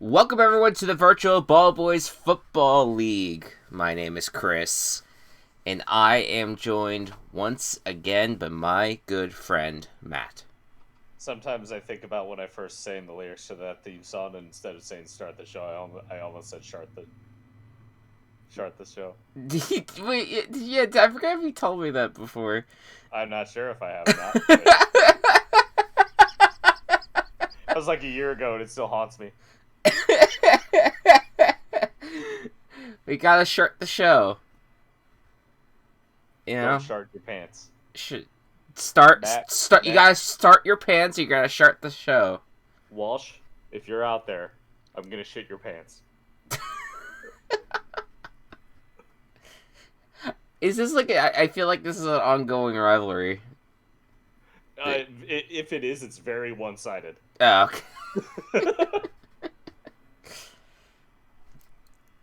Welcome everyone to the Virtual Ball Boys Football League. My name is Chris, and I am joined once again by my good friend, Matt. Sometimes I think about when I first sang the lyrics to that theme song, and instead of saying "start the show," I almost said "start the show." Wait, yeah, I forgot if you told me that before. I'm not sure if I have or not, but that was like a year ago, and it still haunts me. We gotta start the show. You Don't know? shart your pants, Should start. Matt. You gotta start your pants. You gotta start the show. Walsh, if you're out there, I'm gonna shit your pants. Is this like? I feel like this is an ongoing rivalry. If it is, it's very one-sided. Oh, okay.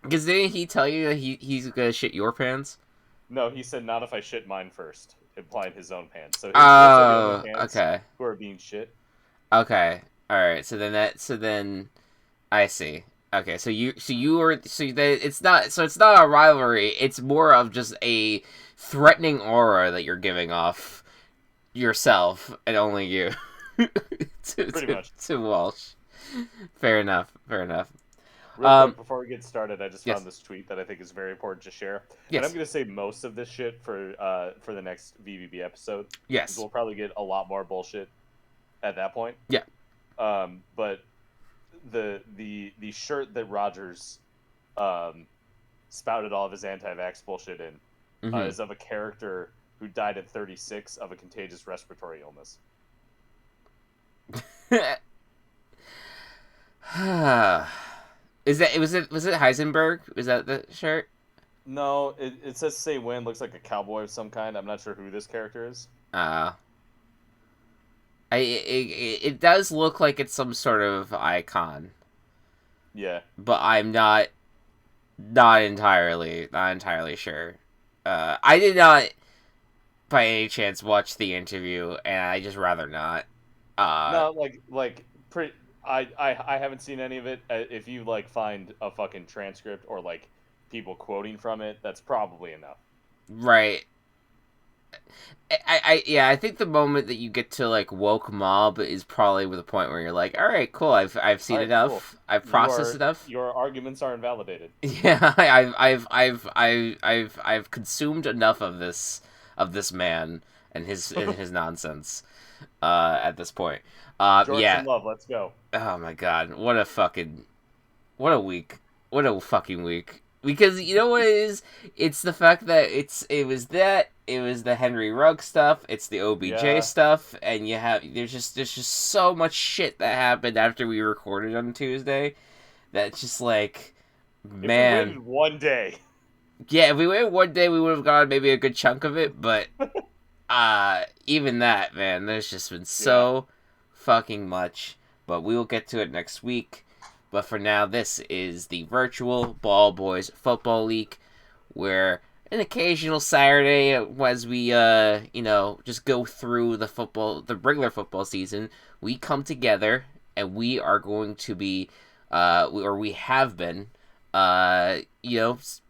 Because didn't he tell you that he's gonna shit your pants? No, he said not if I shit mine first, implying his own pants. So his pants are the Oh, only pants okay. who are being shit. Okay. All right. So then I see. Okay. It's not a rivalry. It's more of just a threatening aura that you're giving off yourself and only you Pretty much. to Walsh. Fair enough. Fair enough. Real quick, before we get started, I just Yes. found this tweet that I think is very important to share. And I'm Yes. going to say most of this shit for the next VBB episode. Yes. We'll probably get a lot more bullshit at that point. Yeah. But the shirt that Rogers spouted all of his anti-vax bullshit in is of a character who died at 36 of a contagious respiratory illness. Was it Heisenberg? Was that the shirt? No, it says "Say When." Looks like a cowboy of some kind. I'm not sure who this character is. It does look like it's some sort of icon. Yeah. But I'm not entirely sure. I did not by any chance watch the interview, and I just rather not. No, I haven't seen any of it. If you find a fucking transcript or people quoting from it, that's probably enough. Right. I think the moment that you get to woke mob is probably the point where you're like, all right, cool, I've seen enough, cool. I've processed enough. Your arguments are invalidated. Yeah, I've consumed enough of this man and his nonsense at this point. George yeah. and Love, let's go. Oh my god, what a week, what a fucking week. Because you know what it is? It's the fact that it was the Henry Rugg stuff, it's the OBJ stuff, and there's just so much shit that happened after we recorded on Tuesday that's just like, man. If we waited one day. Yeah, if we waited one day, we would have gotten maybe a good chunk of it, but even that, man, there's just been so fucking much. But we will get to it next week. But for now, this is the Virtual Ball Boys Football League, where an occasional Saturday, as we, just go through the regular football season, we come together and we are going to be, we have been,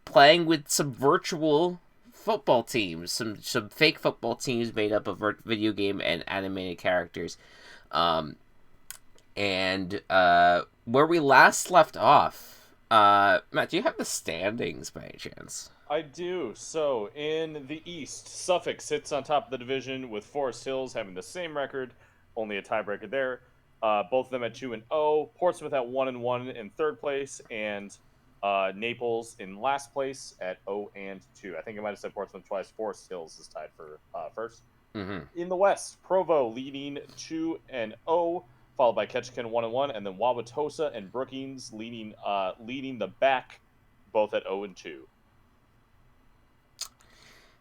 playing with some virtual football teams, some fake football teams made up of video game and animated characters. Where we last left off, Matt, do you have the standings by any chance? I do. So, in the East, Suffolk sits on top of the division with Forest Hills having the same record, only a tiebreaker there. Both of them at 2-0. Portsmouth at 1-1 in third place, and Naples in last place at 0-2. I think I might have said Portsmouth twice. Forest Hills is tied for first. Mm-hmm. In the West, Provo leading 2-0. Followed by Ketchikan 1-1, and then Wauwatosa and Brookings leading the back, both at 0-2.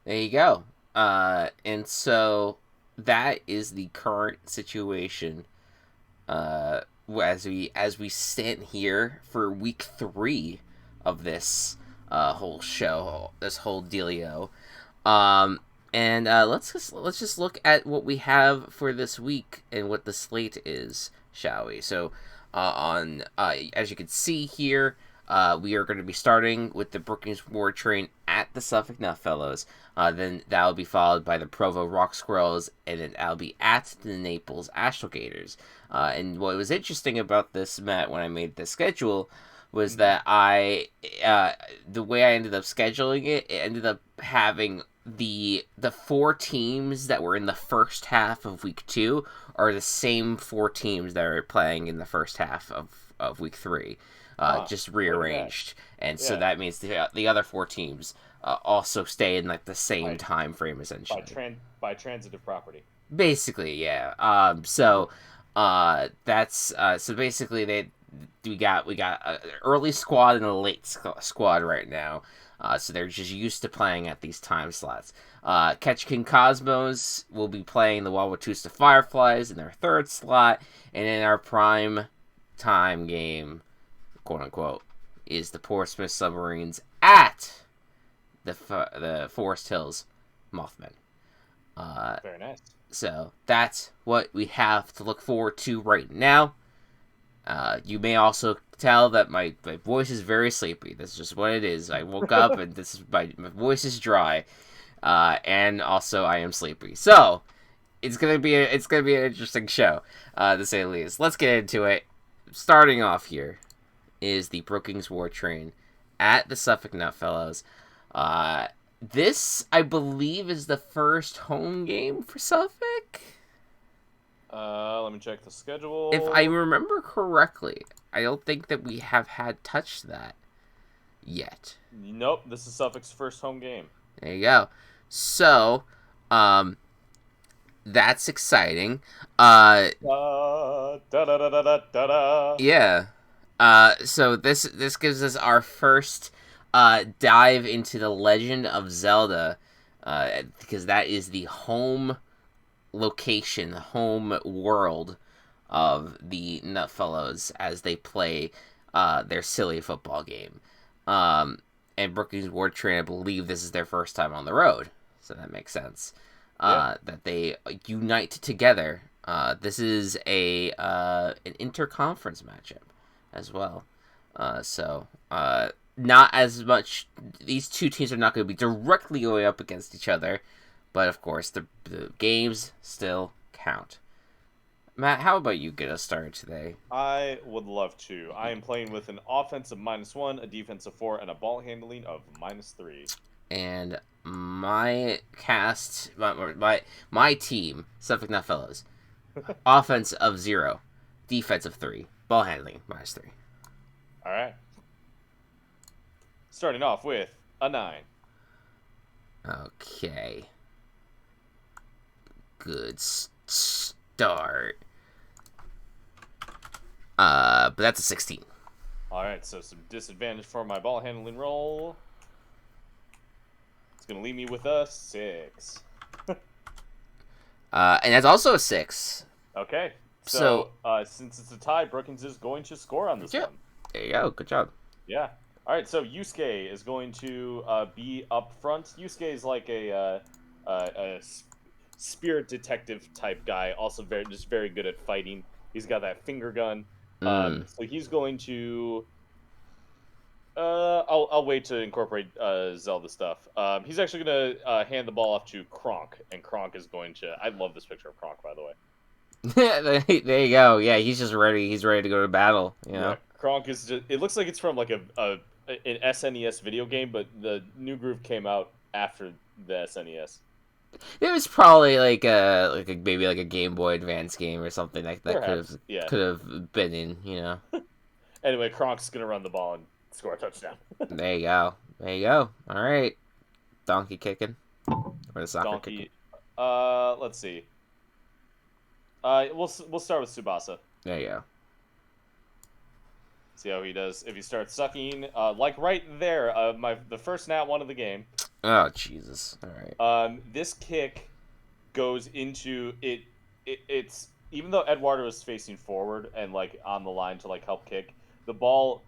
There you go. And so that is the current situation. As we stand here for week 3 of this whole show, this whole dealio. And let's just look at what we have for this week and what the slate is, shall we? So, As you can see here, we are going to be starting with the Brookings War Train at the Suffolk Nutfellows. Then that'll be followed by the Provo Rock Squirrels, and then I'll be at the Naples Astralgators. And what was interesting about this, Matt, when I made the schedule, was that the way I ended up scheduling it, it ended up having the 4 teams that were in the first half of week 2 are the same 4 teams that are playing in the first half of week 3, just rearranged, and so that means the other 4 teams also stay in like the same time frame essentially. By transitive property. Basically, yeah. That's so basically we got an early squad and a late squad right now. So they're just used to playing at these time slots. Catch King Cosmos will be playing the Wauwatosa Fireflies in their 3rd slot, and in our prime time game, quote unquote, is the Portsmouth Submarines at the Forest Hills Mothmen. Very nice. So that's what we have to look forward to right now. You may also tell that my voice is very sleepy. That's just what it is. I woke up and this is my voice is dry, and also I am sleepy. So it's gonna be an interesting show, to say the least. Let's get into it. Starting off here is the Brookings War Train at the Suffolk Nutfellows. This, I believe, is the first home game for Suffolk. Let me check the schedule. If I remember correctly, I don't think that we have had touched that yet. Nope, this is Suffolk's first home game. There you go. So, that's exciting. Yeah. So this gives us our first dive into the Legend of Zelda, because that is the home location, the home world of the Nutfellows as they play their silly football game. And Brookings War Train, I believe this is their first time on the road, so that makes sense. That they unite together. This is an interconference matchup as well. Not as much. These 2 teams are not going to be directly going up against each other, but of course the games still count. Matt, how about you get us started today? I would love to. I am playing with an offensive -1, a defensive 4, and a ball handling of -3. And my team, Suffolk Nutfellows, offense of 0, defense of 3, ball handling -3. All right. Starting off with a 9. Okay. Good start. But that's a 16. All right, so some disadvantage for my ball handling roll. It's gonna leave me with a 6. And that's also a 6. Okay. So since it's a tie, Brookings is going to score on this one. There you go. Good job. Yeah. All right. So Yusuke is going to be up front. Yusuke is like a spirit detective type guy. Also very good at fighting. He's got that finger gun. So he's going to. I'll wait to incorporate Zelda stuff. He's actually gonna hand the ball off to Kronk, and Kronk is going to. I love this picture of Kronk, by the way. There you go. Yeah, he's just ready. He's ready to go to battle. You know? Yeah, Kronk is just. It looks like it's from like an SNES video game, but the new groove came out after the SNES. It was probably like maybe a Game Boy Advance game or something like that. Could have been in, you know. Anyway, Kronk's gonna run the ball and score a touchdown. There you go. There you go. All right. Donkey kicking. Or the soccer kicking. Let's see. We'll start with Tsubasa. There you go. See how he does. If he starts sucking, like right there, the first nat 1 of the game. Oh Jesus! All right. This kick goes into it. It's even though Eduardo is facing forward and like on the line to like help kick, the ball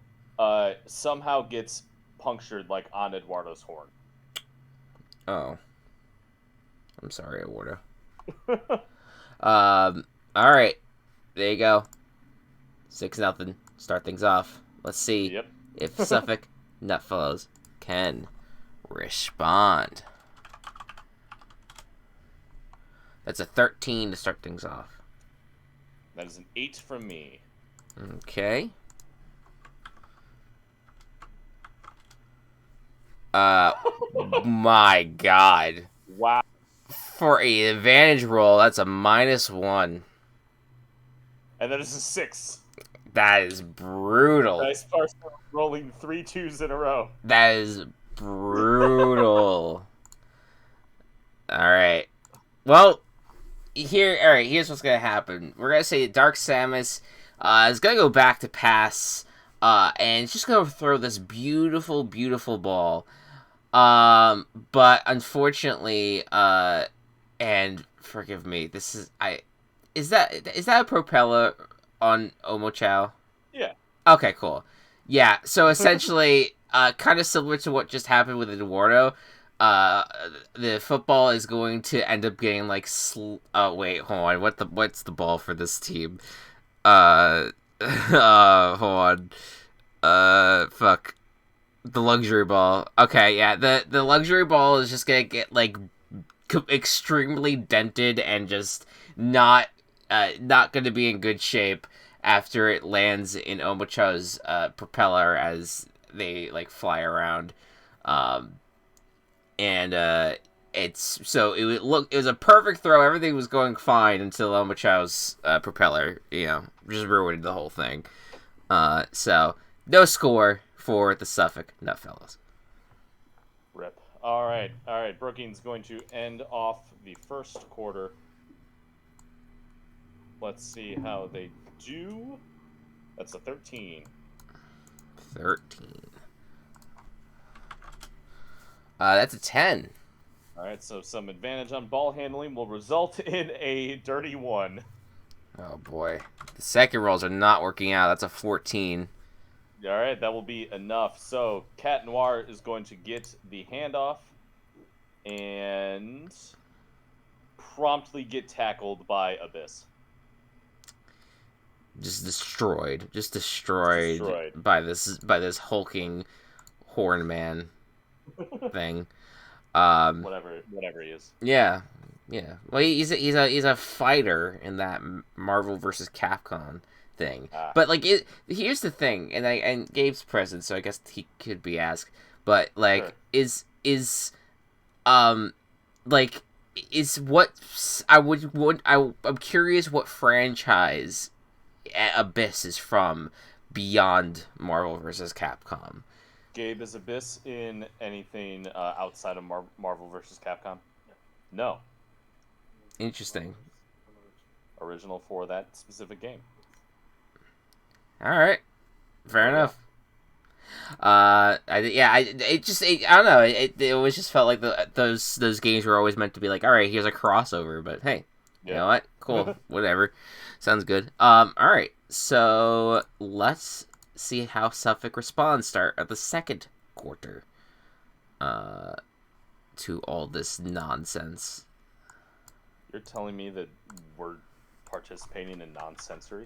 somehow gets punctured like on Eduardo's horn. Oh. I'm sorry, Eduardo. All right. There you go. 6-0. Start things off. Let's see Yep. if Suffolk Nutfellows can respond. That's a 13 to start things off. That is an 8 from me. Okay. My God. Wow. For a advantage roll, that's a -1. And that is a 6. That is brutal. Dice Parson rolling 3 2s in a row. That is brutal. Alright. Well, here's what's gonna happen. We're gonna say Dark Samus is gonna go back to pass, and it's just gonna throw this beautiful, beautiful ball. But unfortunately, and forgive me, is that a propeller on Omochao? Yeah. Okay, cool. Yeah, so essentially, kind of similar to what just happened with Eduardo, the football is going to end up getting like wait, hold on. What's the ball for this team? Hold on. Fuck. The luxury ball. Okay, yeah, the luxury ball is just gonna get like extremely dented and just not gonna be in good shape after it lands in Omocha's propeller as they like fly around. It was a perfect throw. Everything was going fine until Omochao's propeller, just ruined the whole thing. So no score for the Suffolk Nutfellows. Rip. All right. Brookings going to end off the first quarter. Let's see how they do. That's a 13. 13. That's a 10. All right, so some advantage on ball handling will result in a dirty 1. Oh boy, the second rolls are not working out. That's a 14. All right, that will be enough. So Cat Noir is going to get the handoff and promptly get tackled by Abyss. Just destroyed by this hulking horn man thing. Whatever he is. Yeah. Well, he's a fighter in that Marvel versus Capcom thing. But like, here's the thing, and Gabe's present, so I guess he could be asked. But like, sure. I'm curious what franchise Abyss is from beyond Marvel vs. Capcom. Gabe is Abyss in anything outside of Marvel vs. Capcom? No. Interesting. Original for that specific game. All right. Fair enough. I don't know. It always just felt like those games were always meant to be like, all right, here's a crossover, but hey, you know what? Cool, whatever. Sounds good. All right. So let's see how Suffolk responds. Start at the second quarter. To all this nonsense. You're telling me that we're participating in nonsensory?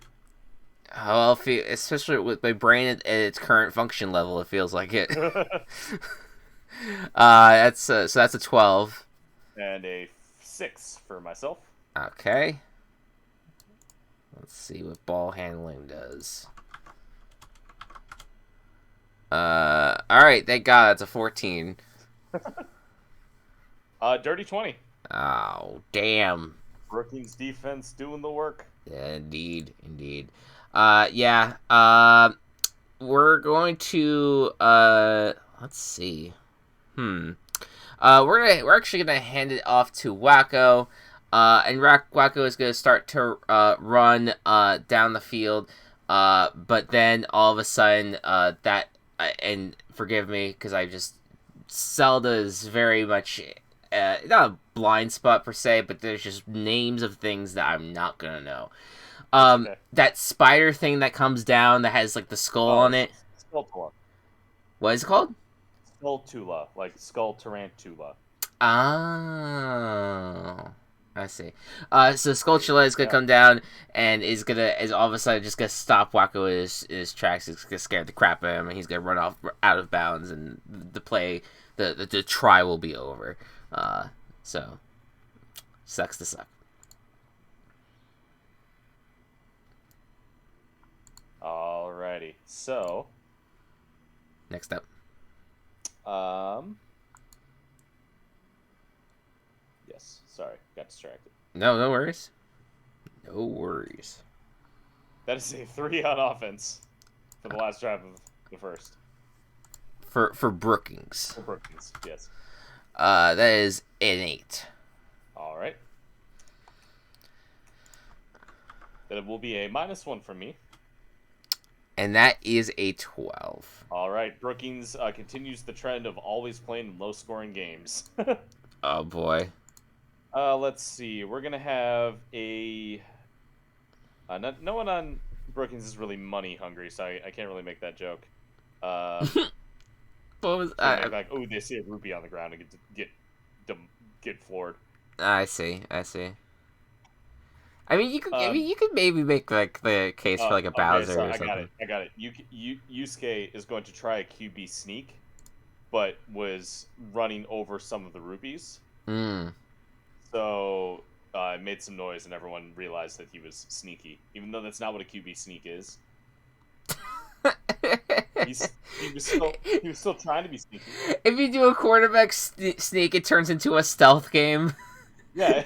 Well, especially with my brain at its current function level, it feels like it. That's a 12 and a 6 for myself. Okay. Let's see what ball handling does. All right, thank God, that's a 14. Dirty 20. Oh, damn. Brookings defense doing the work. Yeah, indeed. We're going to let's see. We're actually gonna hand it off to Wacko. And Wacko is gonna start to run down the field. But then all of a sudden, and forgive me because Zelda is very much not a blind spot per se, but there's just names of things that I'm not gonna know. Okay. That spider thing that comes down that has like the skull on it. Skulltula. What is it called? Skulltula, like Skull Tarantula. Oh. I see. So Skulltula is gonna come down and is all of a sudden just gonna stop Wacko in his tracks. He's gonna scare the crap out of him, and he's gonna run off out of bounds, and the try will be over. So sucks to suck. Alrighty. So next up. Yes. Sorry, got distracted. No worries. No worries. That is a 3 on offense for the last drive of the first. For Brookings. For Brookings, yes. That is an 8. All right. That will be a -1 from me. And that is a 12. All right. Brookings continues the trend of always playing low-scoring games. Oh, boy. Let's see. We're going to have a... no one on Brookings is really money-hungry, so I can't really make that joke. What was... like, oh, they see a rupee on the ground and get floored. I see. I mean, you could maybe make like the case for like a Bowser or something. I got it. Yusuke is going to try a QB sneak, but was running over some of the rupees. So it made some noise, and everyone realized that he was sneaky, even though that's not what a QB sneak is. He was still trying to be sneaky. If you do a quarterback sneak, it turns into a stealth game. Yeah.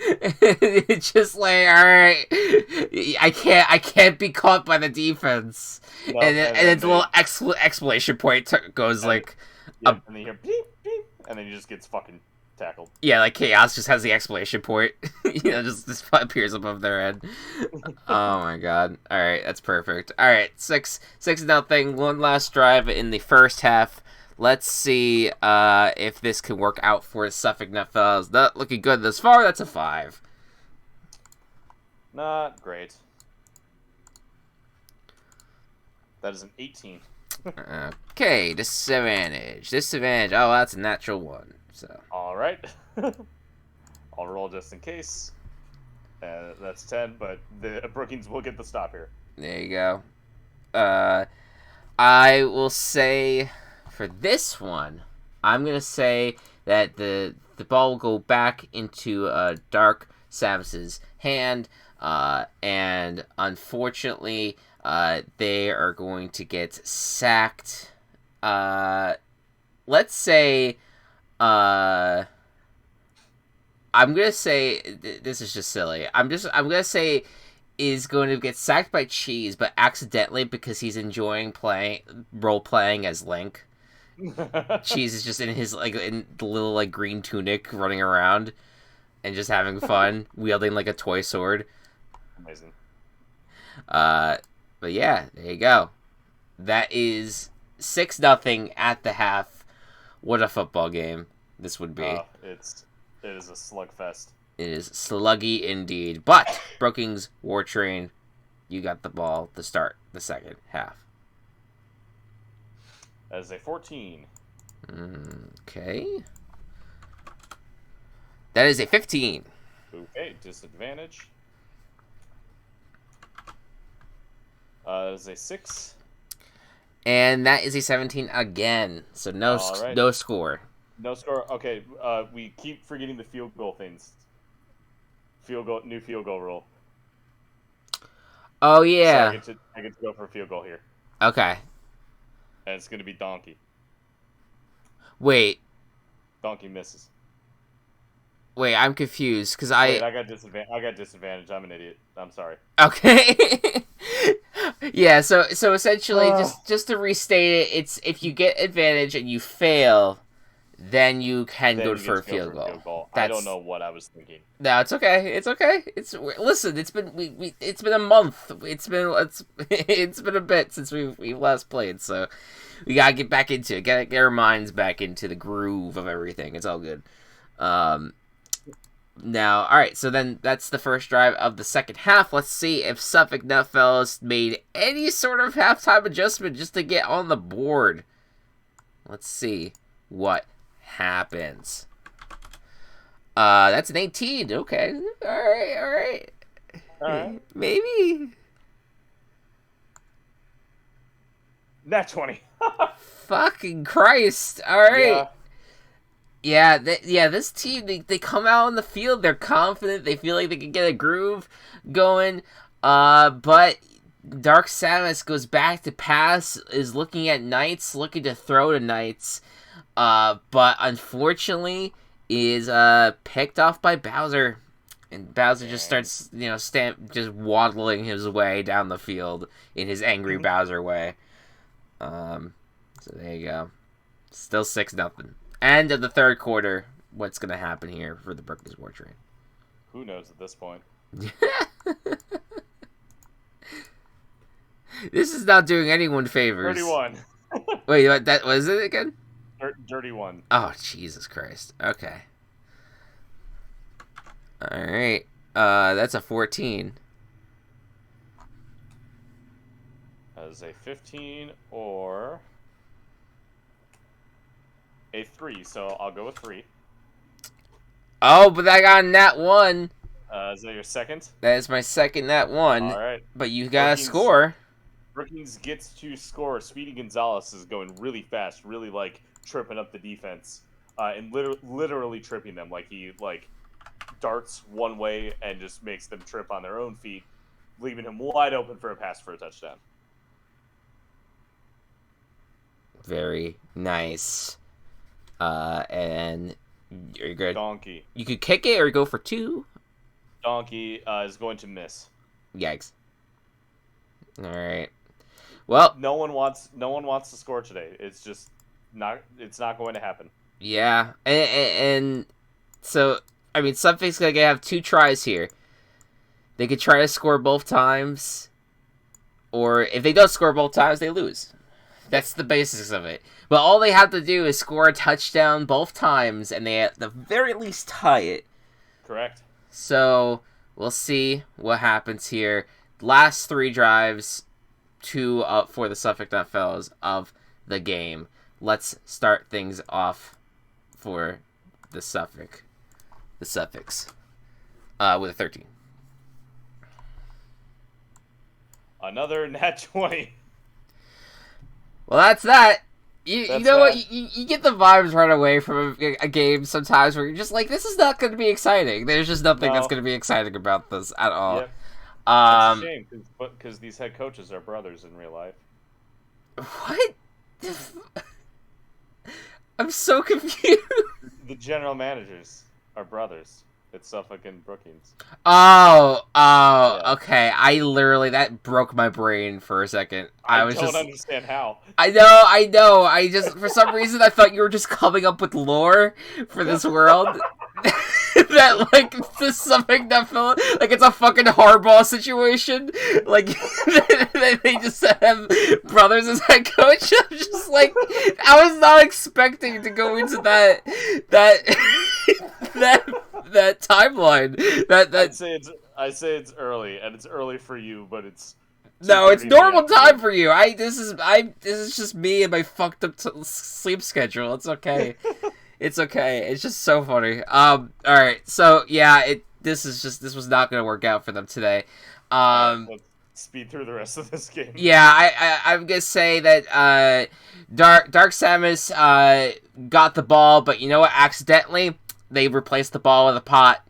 It's just like, all right, I can't be caught by the defense, No, and then the little exclamation point goes like, and then you hear beep beep, and then he just gets fucking tackled. Yeah, like Chaos just has the exclamation point, just appears above their head. Oh my god! All right, that's perfect. All right, 6-0. One last drive in the first half. Let's see if this can work out for Suffolk Nutfellows. Not looking good thus far. That's a 5. Not great. That is an 18. Okay, disadvantage. Oh, that's a natural 1. So. All right. I'll roll just in case. That's 10, but the Brookings will get the stop here. There you go. I will say... For this one, I'm going to say that the ball will go back into Dark Samus's hand, and unfortunately, they are going to get sacked. Let's say, I'm going to say, this is just silly. I'm going to say is going to get sacked by Cheese, but accidentally because he's enjoying role-playing as Link. Cheese is just in his in the little green tunic running around and just having fun wielding like a toy sword. Amazing. But yeah, there you go. That is 6-0 at the half. What a football game this would be. It is a slugfest. It is sluggy indeed. But Brookings War Train, you got the ball to start the second half. That is a 14. Okay. That is a 15. Okay, disadvantage. That is a 6. And that is a 17 again. So no score. No score. Okay, we keep forgetting the field goal things. New field goal rule. Oh yeah. So I get to go for a field goal here. Okay. And it's going to be Donkey. Wait. Donkey misses. Wait, I'm confused because I got disadvantage. I'm an idiot. I'm sorry. Okay. Yeah. So essentially, just to restate it, it's if you get advantage and you fail, then you can go for a field goal. I don't know what I was thinking. No, it's okay. Listen. It's been a month. It's been a bit since we last played. So we gotta get back into it. Get our minds back into the groove of everything. It's all good. Now, all right. So then that's the first drive of the second half. Let's see if Suffolk Nutfellows made any sort of halftime adjustment just to get on the board. Let's see what happens. That's an 18. Okay. All right. All right. Maybe. Nat 20. Fucking Christ. All right. Yeah. Yeah, this team, they come out on the field, they're confident, they feel like they can get a groove going, but Dark Samus goes back to pass, is looking at Knights, looking to throw to Knights, but unfortunately is picked off by Bowser, and Bowser just starts, just waddling his way down the field in his angry Bowser way. So there you go. Still 6-0. End of the third quarter. What's going to happen here for the Brookings War Train? Who knows at this point? This is not doing anyone favors. 31. Wait, what that was it again? Dirty 1. Oh, Jesus Christ. Okay. All right. That's a 14. That is a 15 or a 3, so I'll go with 3. Oh, but I got a nat 1. Is that your second? That is my second nat 1. All right. But you got to score. Brookings gets to score. Speedy Gonzalez is going really fast, really tripping up the defense, and literally tripping them. He darts one way and just makes them trip on their own feet, leaving him wide open for a pass for a touchdown. Very nice. And you're good. Donkey. You could kick it or go for 2. Donkey is going to miss. Yikes. All right. Well, no one wants to score today. It's just not. It's not going to happen. Yeah, and so I mean, Suffolk's gonna have 2 tries here. They could try to score both times, or if they don't score both times, they lose. That's the basis of it. But all they have to do is score a touchdown both times, and they at the very least tie it. Correct. So we'll see what happens here. Last 3 drives. 2 up for the Suffolk Nutfellows of the game. Let's start things off for the Suffolks, with a 13. Another nat 20. Well, that's that. You know what? You get the vibes right away from a game sometimes where you're just like, this is not going to be exciting. There's just nothing that's going to be exciting about this at all. Yep. That's a shame, because these head coaches are brothers in real life. What? I'm so confused. The general managers are brothers. It's Suffolk and Brookings. Oh, Yeah. okay. That broke my brain for a second. I don't understand how. I know. I just, for some reason, I thought you were just coming up with lore for this world. That, this something that felt like it's a fucking hardball situation. They just have brothers as head coach. I'm just I was not expecting to go into that timeline. I'd say it's early, and it's early for you, but it's no, it's normal time for you. This is just me and my fucked up sleep schedule. It's okay. It's okay. It's just so funny. All right. So yeah, this was not gonna work out for them today. Let's speed through the rest of this game. Yeah, I'm gonna say that Dark Samus got the ball, but you know what? Accidentally, they replaced the ball with a pot.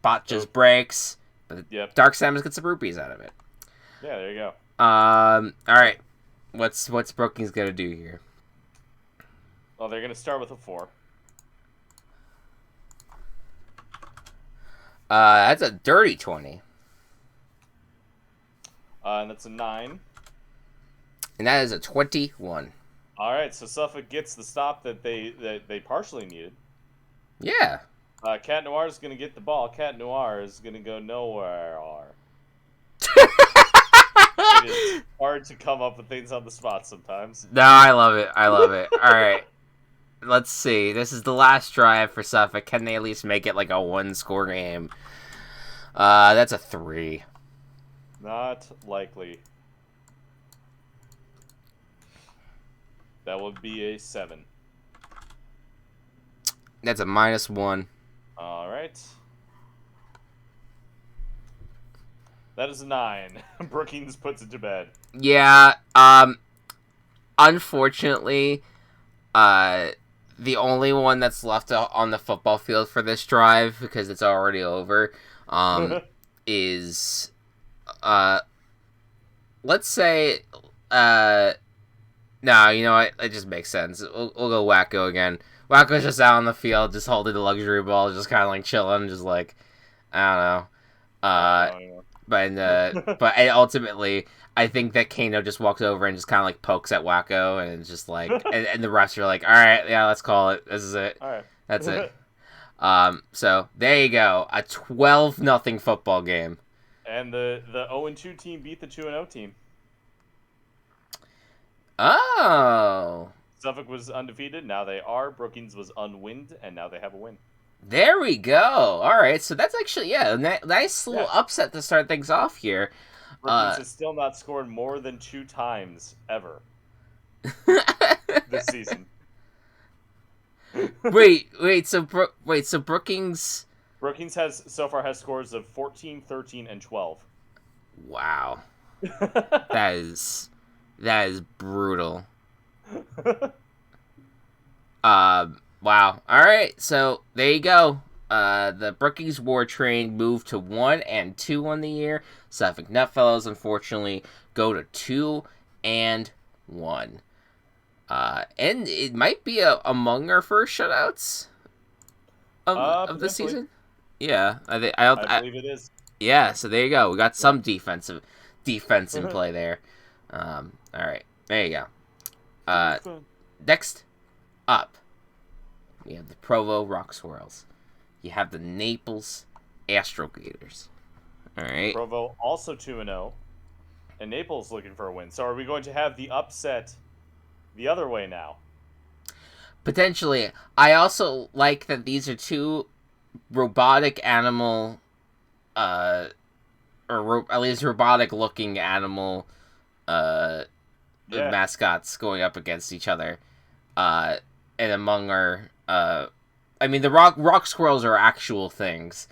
Pot just breaks. But Dark Samus gets some rupees out of it. Yeah, there you go. All right. What's Brookings gonna do here? Well, they're gonna start with a 4. That's a dirty 20. And that's a 9. And that is a 21. All right, so Suffolk gets the stop that they partially needed. Yeah. Cat Noir is gonna get the ball. Cat Noir is gonna go nowhere. It is hard to come up with things on the spot sometimes. No, I love it. All right. Let's see. This is the last drive for Suffolk. Can they at least make it like a 1-score game? That's a 3. Not likely. That would be a 7. That's a -1. All right. That is a 9. Brookings puts it to bed. Yeah. Unfortunately, the only one that's left on the football field for this drive, because it's already over, is let's say no, you know what? It just makes sense. We'll go Wacko again. Wacko's just out on the field, just holding the luxury ball, just kind of like chilling, just like I don't know. But ultimately, I think that Kano just walks over and just kind of like pokes at Wacko, and it's just like, and the refs are like, all right, yeah, let's call it. This is it. All right. That's it. So there you go, a 12-0 football game. And the 0-2 team beat the 2-0 team. Oh. Suffolk was undefeated. Now they are. Brookings was unwinned, and now they have a win. There we go. All right, so that's actually a nice little upset to start things off here. Brookings has still not scored more than 2 times ever this season. wait. So Brookings. Brookings has so far has scores of 14, 13, and 12. Wow. That is brutal. Wow. All right. So there you go. The Brookings War Train moved to 1-2 on the year. Suffolk Nutfellows, unfortunately, go to 2-1. And it might be among our first shutouts of the season. Yeah, I believe it is. Yeah, so there you go. We got some defense in play there. All right, there you go. Next up, we have the Provo Rock Squirrels. You have the Naples Astralgators. All right. Provo also 2-0, and Naples looking for a win. So are we going to have the upset the other way now? Potentially. I also like that these are two robotic animal, or at least robotic-looking animal mascots going up against each other. And among our, I mean, the rock squirrels are actual things,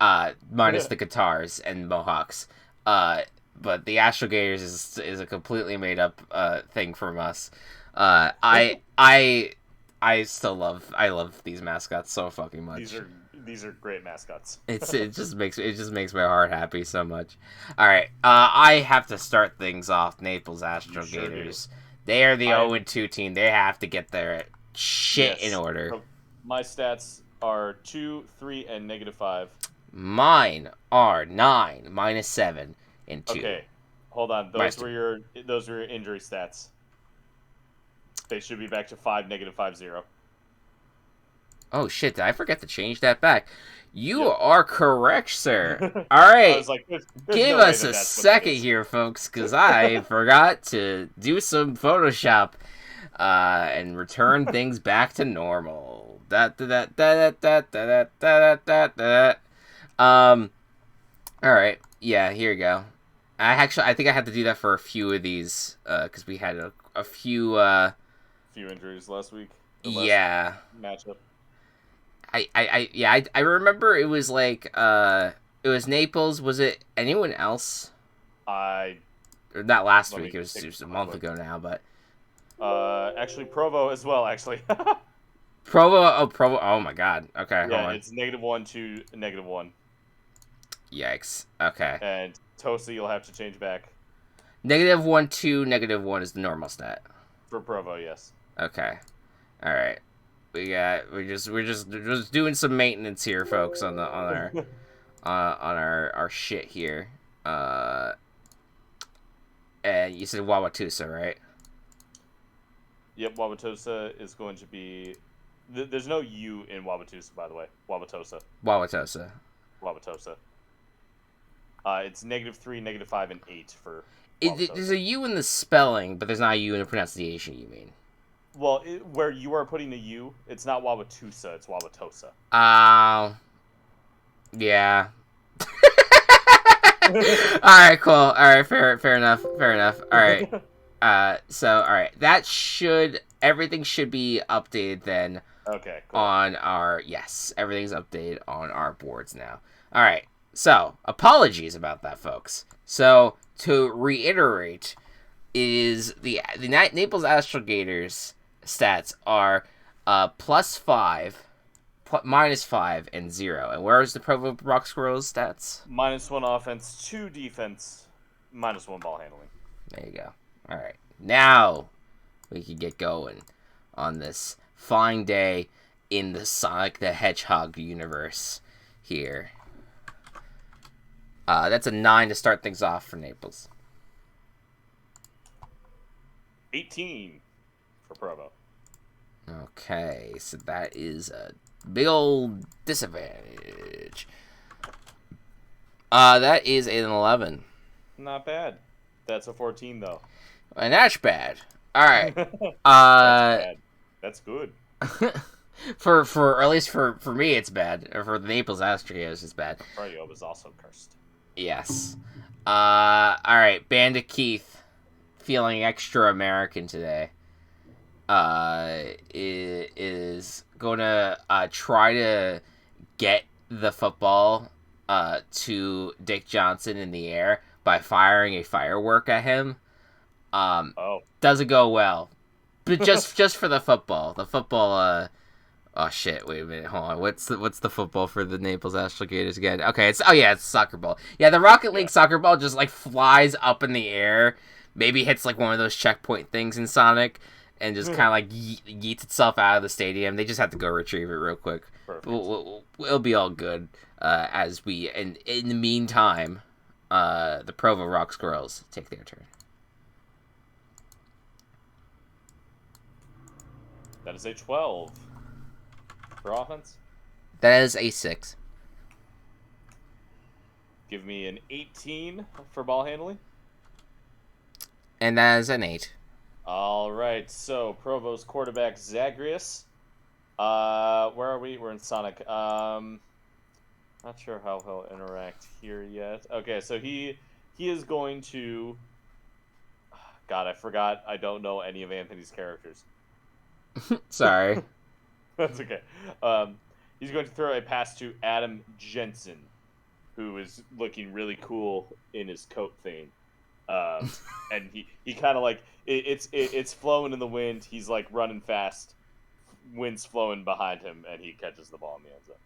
minus the guitars and mohawks. But the Astralgators is a completely made up thing from us. I love these mascots so fucking much. These are great mascots. it just makes my heart happy so much. All right, I have to start things off. Naples Astralgators. They are the 0-2 team. They have to get their shit in order. My stats are 2, 3, and -5. Mine are 9, -7, and 2. Okay, hold on. Those were your injury stats. They should be back to 5, -5, 0. Oh shit! Did I forget to change that back? You are correct, sir. All right, I was like, give us a second here, folks, because I forgot to do some Photoshop and return things back to normal. All right, yeah, here we go. I think I had to do that for a few of these because we had a few injuries last week. Matchup. I remember it was like it was Naples. Was it anyone else? Not last week. It was just a month ago now, but actually Provo as well. Actually, Provo. Oh my god. Okay, hold on. It's -1 to -1. Yikes. Okay. And Tosa, you'll have to change back. -1 to -1 is the normal stat. For Provo, yes. Okay. All right. We're just doing some maintenance here, folks, on our shit here. And you said Wauwatosa, right? Yep, Wauwatosa is going to be. There's no U in Wauwatosa, by the way. Wauwatosa. It's -3, -5, and 8 for. There's a U in the spelling, but there's not a U in the pronunciation. You mean? Well, where you are putting a U, it's not Wauwatosa, it's Wauwatosa. Yeah. Alright, cool. Alright, fair enough. Alright. Everything should be updated then Okay, cool. on our everything's updated on our boards now. All right. So, apologies about that, folks. So, to reiterate, is the Naples Astralgators stats are +5, -5, and 0. And where is the Provo Rock Squirrels stats? -1 offense, 2 defense, -1 ball handling. There you go. All right. Now we can get going on this fine day in the Sonic the Hedgehog universe here. That's a 9 to start things off for Naples. 18 for Provo. Okay, so that is a big old disadvantage. That is an 11. Not bad. That's a 14 though. And that's bad. All right. That's bad. That's good. for at least for me, it's bad. Or for the Naples Astralgators, it's bad. Froyo was also cursed. Yes. All right. Bandit Keith, feeling extra American today. Is gonna try to get the football to Dick Johnson in the air by firing a firework at him. Doesn't go well, but just for the football. The football. Oh shit! Wait a minute. Hold on. What's the football for the Naples Astralgators again? Okay, it's soccer ball. Yeah, the Rocket League soccer ball just like flies up in the air. Maybe hits like one of those checkpoint things in Sonic, and just kind of like yeets itself out of the stadium. They just have to go retrieve it real quick. It'll be all good. As we and in the meantime, the Provo Rock Squirrels take their turn. That is a 12 for offense. That is a 6. Give me an 18 for ball handling. And that is an 8. All right, so Provo's quarterback Zagreus. Where are we? We're in Sonic. Not sure how he'll interact here yet. Okay, so he is going to. God, I forgot. I don't know any of Anthony's characters. Sorry. That's okay. He's going to throw a pass to Adam Jensen, who is looking really cool in his coat thing. And he kind of like it's flowing in the wind. He's like running fast, wind's flowing behind him, and he catches the ball in the end zone.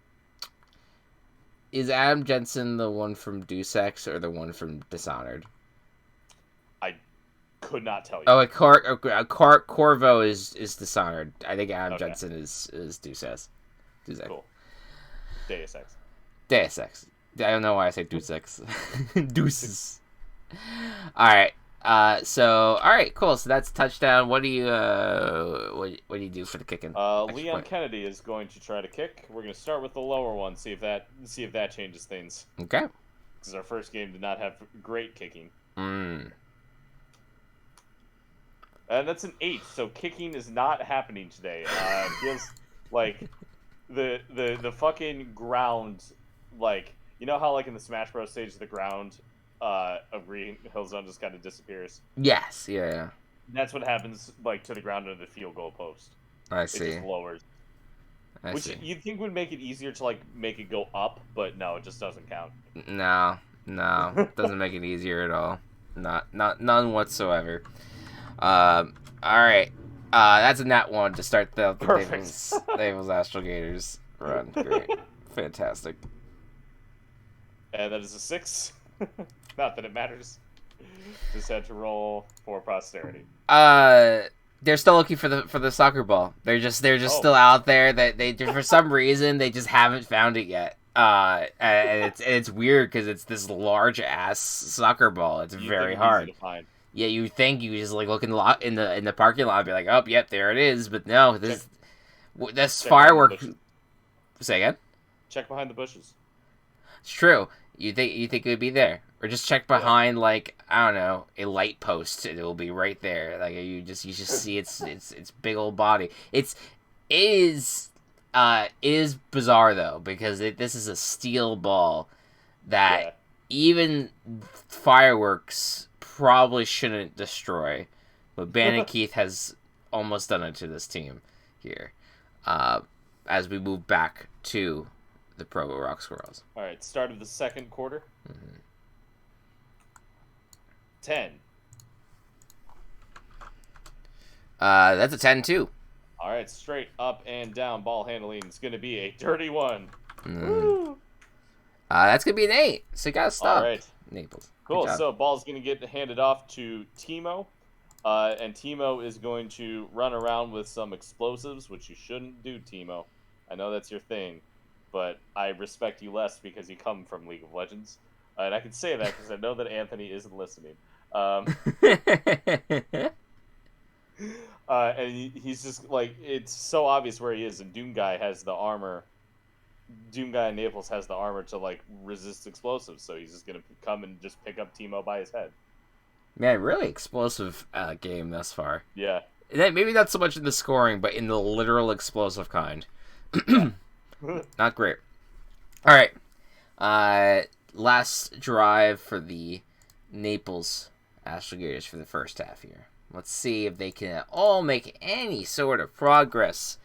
Is Adam Jensen the one from Deus Ex or the one from Dishonored? I could not tell you. Oh, Corvo is Dishonored. I think Adam Jensen is Deus Ex. Cool. Deus Ex. Deus Ex. I don't know why I say Deus Ex. Deuces. All right. All right, cool. So that's touchdown. What do you do for the kicking? Leon Kennedy is going to try to kick. We're going to start with the lower one. See if that changes things. Okay. Because our first game did not have great kicking. And that's an 8. So kicking is not happening today. It feels like the fucking ground, like, you know how like in the Smash Bros stage the ground of Green Hill Zone just kind of disappears. Yes, yeah. That's what happens like to the ground under the field goal post. I see. It just lowers. Which you'd think would make it easier to like make it go up, but no, it just doesn't count. No, doesn't make it easier at all. None whatsoever. All right. That's a nat 1 to start the Naples Astralgators run. Great, fantastic. And that is a 6. Not that it matters. Just had to roll for posterity. They're still looking for the soccer ball. They're just still out there. That they for some reason they just haven't found it yet. And it's weird because it's this large ass soccer ball. It's very hard. Easy to find. Yeah, you think you just like look in the parking lot and be like, oh, yep, there it is. But no, this firework. Say again. Check behind the bushes. It's true. You think it would be there, or just check behind like, I don't know, a light post, and it will be right there. Like you just see its big old body. It is bizarre though, because this is a steel ball that even fireworks probably shouldn't destroy, but Bandit Keith has almost done it to this team here. as we move back to the Provo Rock Squirrels. All right, start of the second quarter. 10. That's a 10 too. All right, straight up and down ball handling is going to be a dirty one. Woo! That's going to be an 8. So you got to stop. All right. Naples. Cool. So ball's going to get handed off to Timo. And Timo is going to run around with some explosives, which you shouldn't do, Timo. I know that's your thing, but I respect you less because you come from League of Legends. And I can say that because I know that Anthony isn't listening. And he's just like, it's so obvious where he is, and Doomguy has the armor. Doomguy and Naples has the armor to like resist explosives, so he's just gonna come and just pick up Timo by his head. Man, really explosive game thus far. Yeah. Maybe not so much in the scoring, but in the literal explosive kind. Not great. All right. Last drive for the Naples Astralgators for the first half here. Let's see if they can all make any sort of progress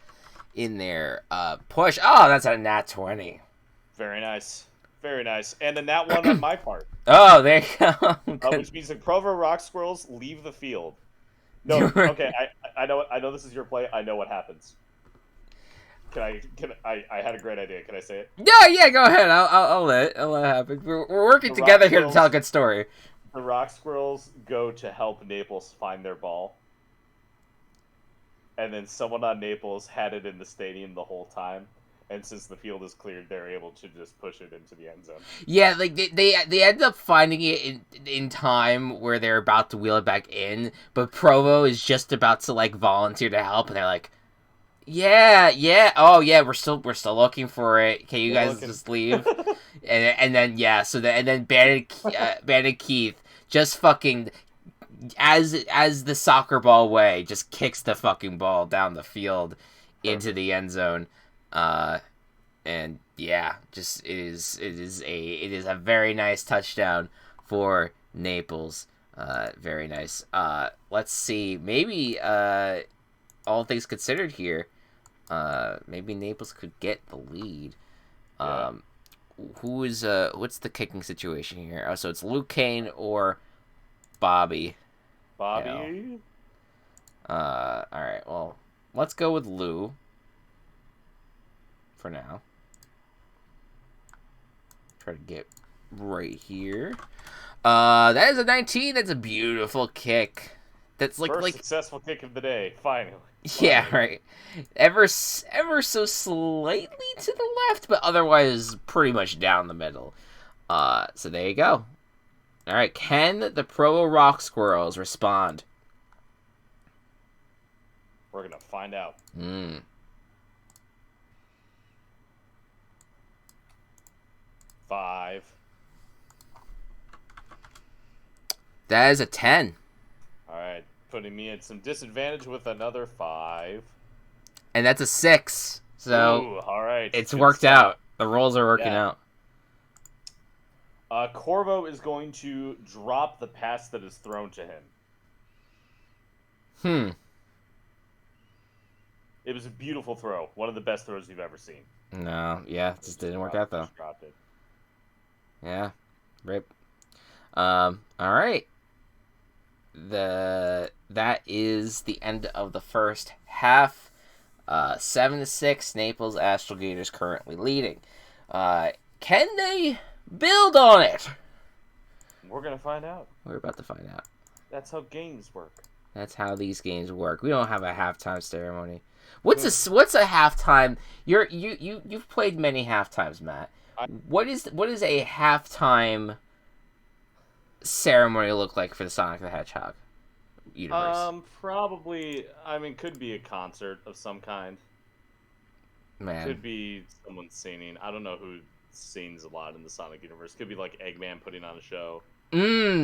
in their push. Oh, that's a nat 20. Very nice. Very nice. And a nat 1 on my part. Oh, there you go. Which means the Provo Rock Squirrels leave the field. No, okay, I know this is your play. I know what happens. I had a great idea. Can I say it? Yeah, go ahead. I'll let it happen. We're working together here to tell a good story. The Rock Squirrels go to help Naples find their ball. And then someone on Naples had it in the stadium the whole time. And since the field is cleared, they're able to just push it into the end zone. Yeah, like they end up finding it in time where they're about to wheel it back in, but Provo is just about to like volunteer to help, and they're like, "Yeah, oh yeah, we're still looking for it. Can you guys just leave?" and then Bandit Keith just fucking as the soccer ball way just kicks the fucking ball down the field into the end zone. And yeah, just it is a very nice touchdown for Naples. Very nice. Let's see. Maybe all things considered here, maybe Naples could get the lead. Who is what's the kicking situation here? Oh, so it's Luke Kane or Bobby. Bobby. All right. Well, let's go with Lou. For now. Try to get right here. That is a 19. That's a beautiful kick. That's like successful kick of the day. Finally. Yeah, right. Ever so slightly to the left, but otherwise pretty much down the middle. So there you go. All right. Can the Provo Rock Squirrels respond? We're gonna find out. 5. That is a 10. All right, putting me at some disadvantage with another 5. And that's a 6. So ooh, all right, it's worked out. The rolls are working out. Corvo is going to drop the pass that is thrown to him. It was a beautiful throw. One of the best throws you've ever seen. No, yeah, it just didn't work out though. Dropped it. Yeah, rip. All right. That is the end of the first half. 7-6. Naples Astralgators currently leading. Can they build on it? We're gonna find out. We're about to find out. That's how games work. That's how these games work. We don't have a halftime ceremony. What's a halftime? You've played many halftimes, Matt. What is a halftime ceremony look like for the Sonic the Hedgehog universe? Probably. I mean, could be a concert of some kind. Man, could be someone singing. I don't know who sings a lot in the Sonic universe. Could be like Eggman putting on a show. A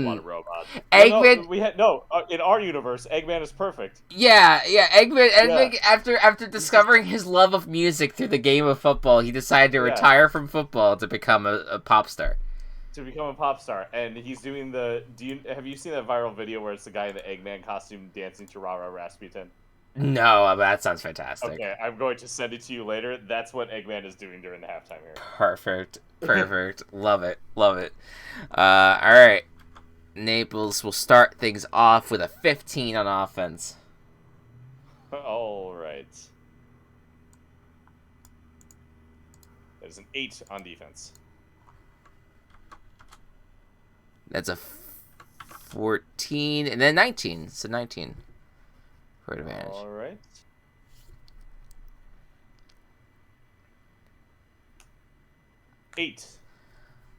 lot of robots. Eggman. In our universe, Eggman is perfect. Yeah. Eggman. After discovering his love of music through the game of football, he decided to retire from football to become a pop star. To become a pop star, and he's doing the. Have you seen that viral video where it's the guy in the Eggman costume dancing to Rara Rasputin? No, but that sounds fantastic. Okay, I'm going to send it to you later. That's what Eggman is doing during the halftime Perfect. Perfect. Love it. Love it. All right. Naples will start things off with a 15 on offense. here. All right. There's an 8 on defense. That's a 14 and then 19. So 19 for advantage. All right. Eight.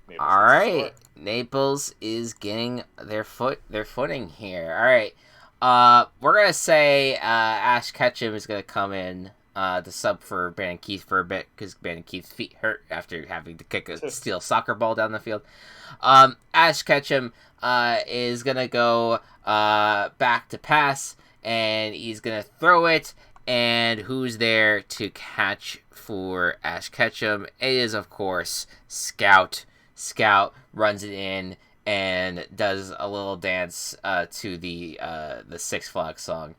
Naples All gets the right. score. Naples is getting their footing here. All right. We're gonna say Ash Ketchum is gonna come in to sub for Brandon Keith for a bit because Brandon Keith's feet hurt after having to kick a steel soccer ball down the field. Ash Ketchum is gonna go back to pass and he's gonna throw it. And who's there to catch for Ash Ketchum? It is, of course, Scout. Scout runs it in and does a little dance to the Six Flags song.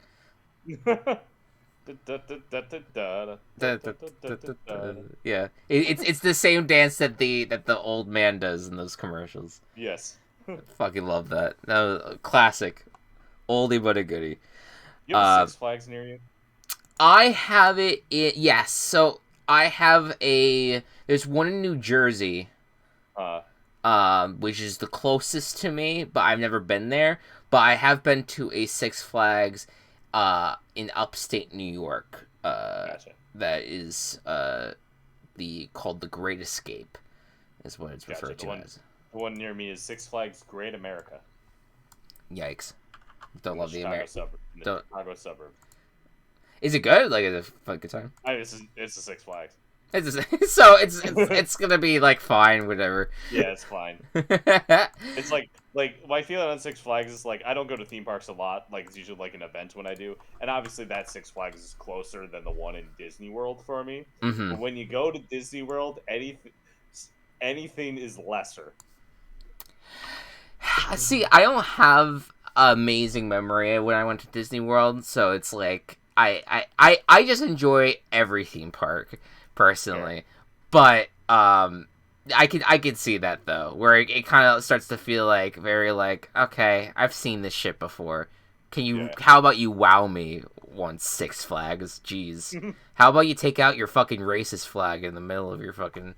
Yeah, it's the same dance that the old man does in those commercials. Yes. Fucking love that. That was a classic, oldie but a goodie. You have Six Flags near you? I have it. Yes, so I have a. There's one in New Jersey. Which is the closest to me, but I've never been there. But I have been to a Six Flags, in upstate New York. Gotcha. That is called the Great Escape, is what it's referred to as. The one near me is Six Flags Great America. Yikes! Don't love the America. Chicago suburb. Is it good? Like, is it a good time? It's a Six Flags. So it's gonna be like fine, whatever. Yeah, it's fine. It's like my feeling on Six Flags is like I don't go to theme parks a lot. Like it's usually like an event when I do, and obviously that Six Flags is closer than the one in Disney World for me. Mm-hmm. But when you go to Disney World, anything is lesser. See, I don't have amazing memory when I went to Disney World, so it's like I just enjoy every theme park personally. Sure. But I could see that though, where it kind of starts to feel like very like, okay, I've seen this shit before. Can you? Yeah. How about you wow me once, Six Flags? Jeez. How about you take out your fucking racist flag in the middle of your fucking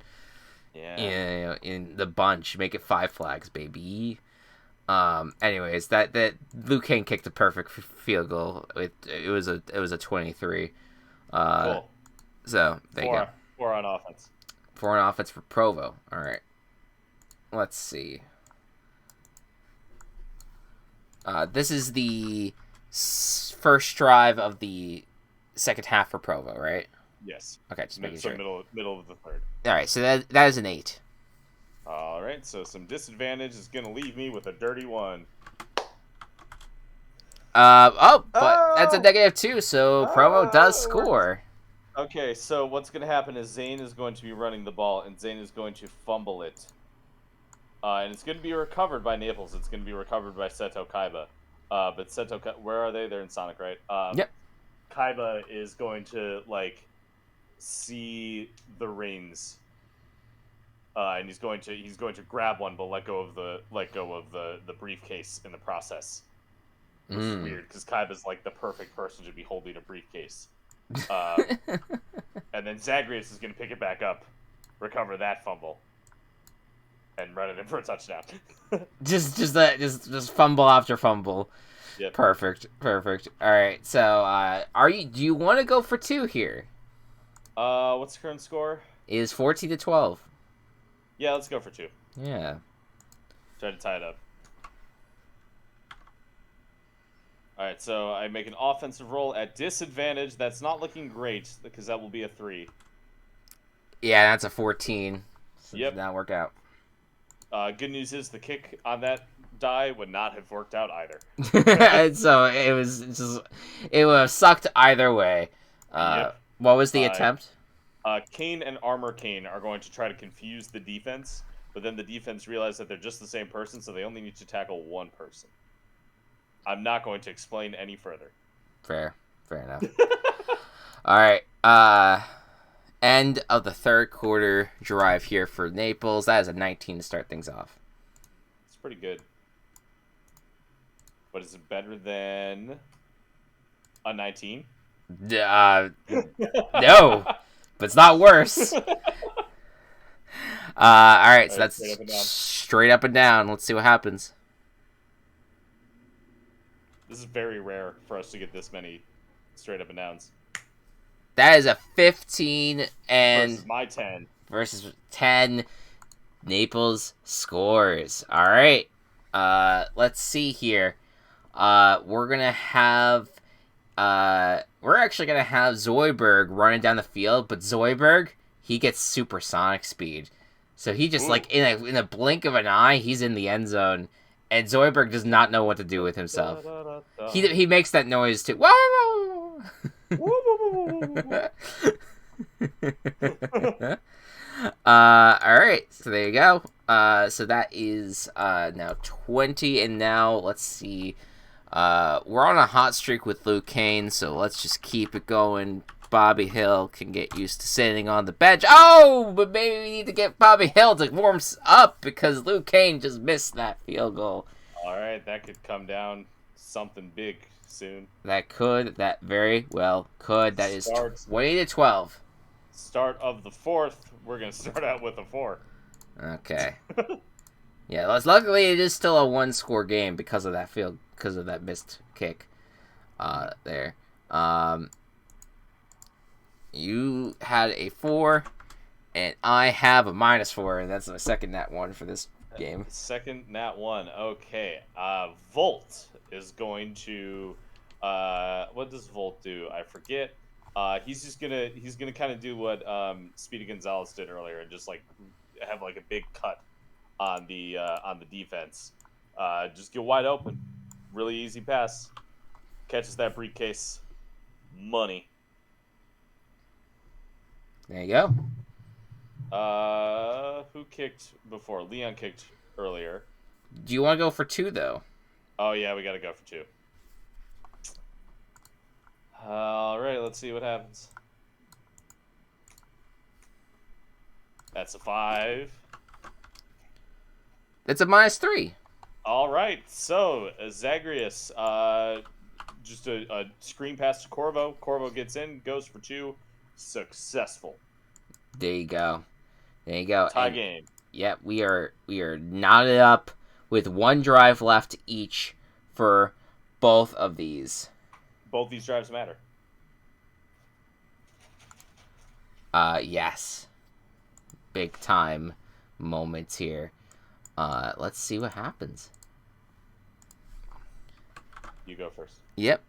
in the bunch, make it Five Flags, baby. Anyways, that Luke Kane kicked a perfect field goal. It was a 23. Cool. So there you go. 4 on offense. 4 on offense for Provo. All right. Let's see. This is the first drive of the second half for Provo, right? Yes. Okay, just making sure. Middle of the third. All right, so that is an 8. All right, so some disadvantage is going to leave me with a dirty 1. But that's a -2, so Provo does score. Okay, so what's going to happen is Zane is going to be running the ball, and Zane is going to fumble it. And it's going to be recovered by Naples. It's going to be recovered by Seto Kaiba. But Seto, where are they? They're in Sonic, right? Yep. Kaiba is going to, see the rings. And he's going to grab one, but let go of the briefcase in the process. Which is weird because Kaiba's like the perfect person to be holding a briefcase. And then Zagreus is going to pick it back up, recover that fumble, and run it in for a touchdown. just fumble after fumble. Yep. Perfect. All right. So, do you want to go for 2 here? What's the current score? It is 14-12. Yeah, let's go for 2. Yeah. Try to tie it up. All right, so I make an offensive roll at disadvantage. That's not looking great because that will be a 3. Yeah, that's a 14. So yep. Did not work out. Good news is the kick on that die would not have worked out either. So it would have sucked either way. Yep. What was the attempt? Kane and Armor Kane are going to try to confuse the defense, but then the defense realizes that they're just the same person, so they only need to tackle one person. I'm not going to explain any further. Fair. Fair enough. All right. End of the third quarter drive here for Naples. That is a 19 to start things off. It's pretty good. But is it better than a 19? No, but it's not worse. All right, so that's straight up and down. Let's see what happens. This is very rare for us to get this many straight up and downs. That is a 15 and versus my 10. Versus 10. Naples scores. All right. Let's see here. We're actually gonna have Zoidberg running down the field, but Zoidberg, he gets supersonic speed, so he just like in a blink of an eye, he's in the end zone, and Zoidberg does not know what to do with himself. He makes that noise too. Whoa! All right, so there you go. So that is now 20, and now let's see. We're on a hot streak with Luke Kane, so let's just keep it going. Bobby Hill can get used to sitting on the bench. Oh, but maybe we need to get Bobby Hill to warm up because Luke Kane just missed that field goal. All right, that could come down something big soon. That very well could. That is 20 to 12. Start of the fourth. We're gonna start out with a 4. Okay. Yeah, luckily it is still a 1-score game because of that missed kick. There. You had a 4, and I have a -4, and that's my second nat 1 for this game. Second nat 1. Okay. Volt is going to. What does Volt do? I forget. He's gonna kind of do what Speedy Gonzalez did earlier, and just like have like a big cut on the defense. Just get wide open. Really easy pass. Catches that briefcase. Money. There you go. Who kicked before? Leon kicked earlier. Do you want to go for 2 though? Oh yeah, we got to go for 2. All right, let's see what happens. That's a 5. That's a -3. All right, so Zagreus, just a screen pass to Corvo. Corvo gets in, goes for 2, successful. There you go. Tie game. Yep, we are knotted up with 1 drive left each for both of these. Both these drives matter. Yes. Big time moments here. Let's see what happens. You go first. Yep.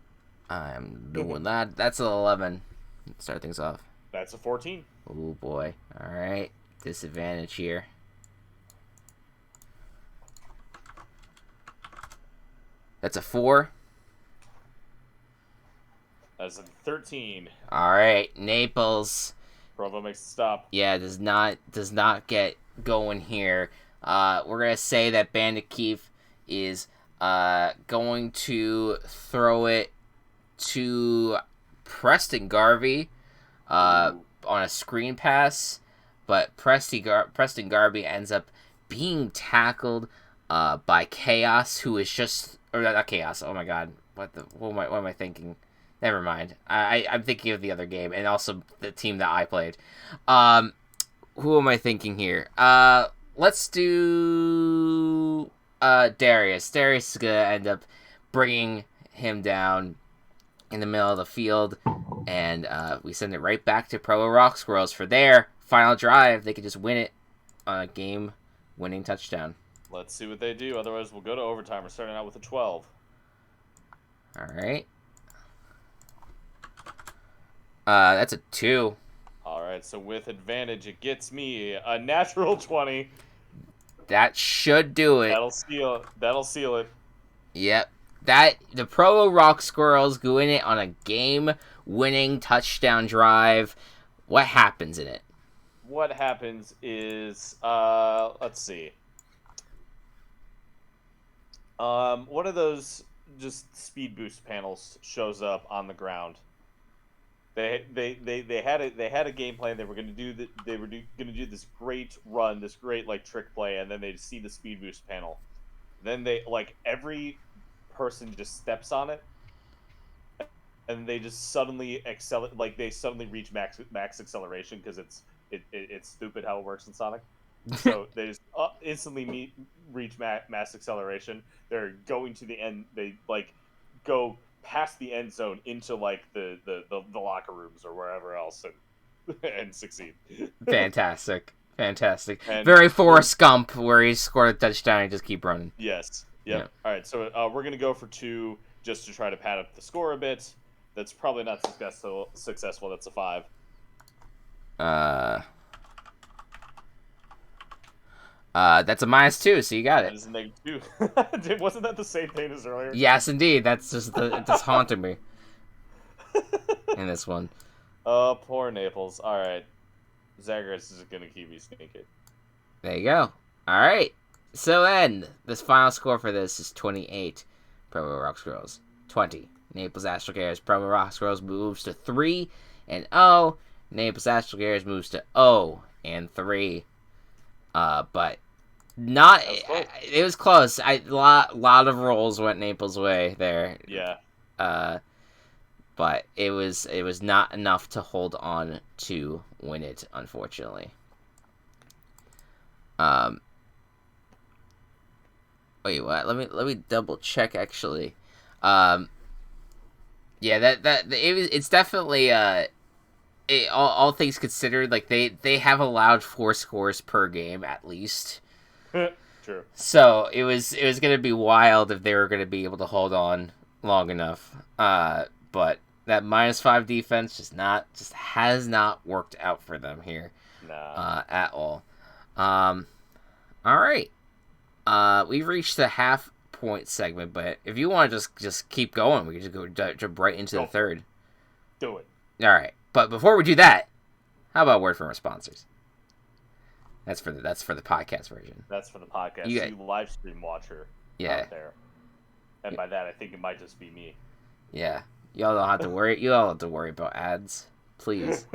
I'm doing that. That's an 11. Start things off. That's a 14. Oh boy. All right. Disadvantage here. That's a 4. That's a 13. All right, Naples. Provo makes the stop. Yeah, does not get going here. We're gonna say that Bandit Keith is going to throw it to Preston Garvey on a screen pass, but Preston Garvey ends up being tackled by Chaos, who is just not Chaos. Oh my God, what am I thinking? Never mind. I'm thinking of the other game and also the team that I played. Who am I thinking here? Let's do Darius. Darius is gonna end up bringing him down in the middle of the field, and we send it right back to Provo Rock Squirrels for their final drive. They could just win it on a game-winning touchdown. Let's see what they do. Otherwise, we'll go to overtime. We're starting out with a 12. All right. That's a 2. All right, so with advantage, it gets me a natural 20. That should do it. That'll seal it. Yep. The Provo Rock Squirrels go in it on a game-winning touchdown drive. What happens in it? What happens is, let's see. One of those just speed boost panels shows up on the ground. They had a game plan. They were going to do going to do this great run, this great like trick play, and then they see the speed boost panel. Then they like every person just steps on it, and they just suddenly they suddenly reach max acceleration because it's stupid how it works in Sonic. So they just instantly reach mass acceleration. They're going to the end. They like go past the end zone into like the locker rooms or wherever else and succeed. Fantastic. And Very Forrest Gump, where he scored a touchdown and just keep running. Yes. Yep. Yeah. All right. So we're gonna go for 2 just to try to pad up the score a bit. That's probably not successful. That's a 5. That's a -2, so you got it. That is a -2. Wasn't that the same thing as earlier? Yes, indeed. That's just haunting me in this one. Oh, poor Naples. All right. Zagreus is going to keep you sneaking. There you go. All right. So then, this final score for this is 28. Provo Rock Squirrels 20. Naples Astralgators. Provo Rock Squirrels moves to 3-0. Naples Astralgators moves to 0-3. But not. It was close. Lot of rolls went Naples' way there. Yeah. But it was not enough to hold on to win it, unfortunately. Wait, what? Let me double check actually. Yeah, it's definitely all things considered, like they have allowed 4 scores per game at least. True. So it was gonna be wild if they were gonna be able to hold on long enough. But that -5 defense just has not worked out for them here. Nah. At all. All right. We've reached the half-point segment, but if you want to just keep going, we can just go jump right into the third. Do it. All right. But before we do that, how about a word from our sponsors? That's for the podcast version. That's for the podcast. You live stream watcher out there. And by that, I think it might just be me. Yeah. Y'all don't have to worry. You all don't have to worry about ads. Please.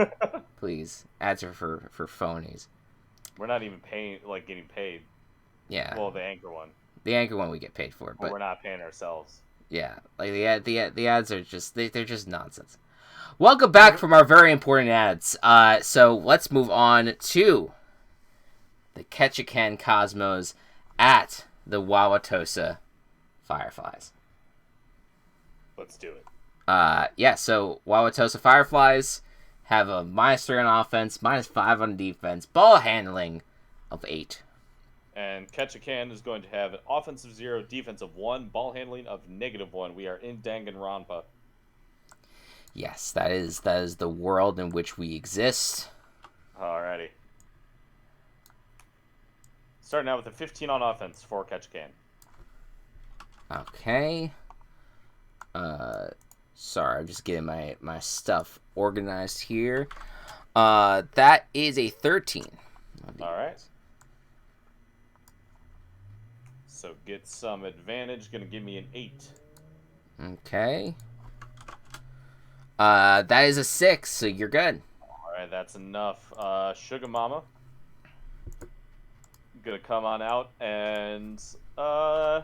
Please. Ads are for phonies. We're not even getting paid. Yeah. Well, the anchor one. The anchor one we get paid for, but we're not paying ourselves. Yeah. Like the ads are just they're just nonsense. Welcome back from our very important ads. So let's move on to the Ketchikan Cosmos at the Wauwatosa Fireflies. Let's do it. Yeah, so Wauwatosa Fireflies have a -3 on offense, -5 on defense, ball handling of 8. And Ketchikan is going to have an offensive 0, defensive 1, ball handling of -1. We are in Danganronpa. Yes, that is the world in which we exist. Alrighty. Starting out with a 15 on offense for Ketchikan. Okay. Sorry, I'm just getting my stuff organized here. That is a 13. Alright. So get some advantage. Gonna give me an 8. Okay. That is a 6, so you're good. Alright, that's enough. Sugar Mama. Gonna come on out and we'll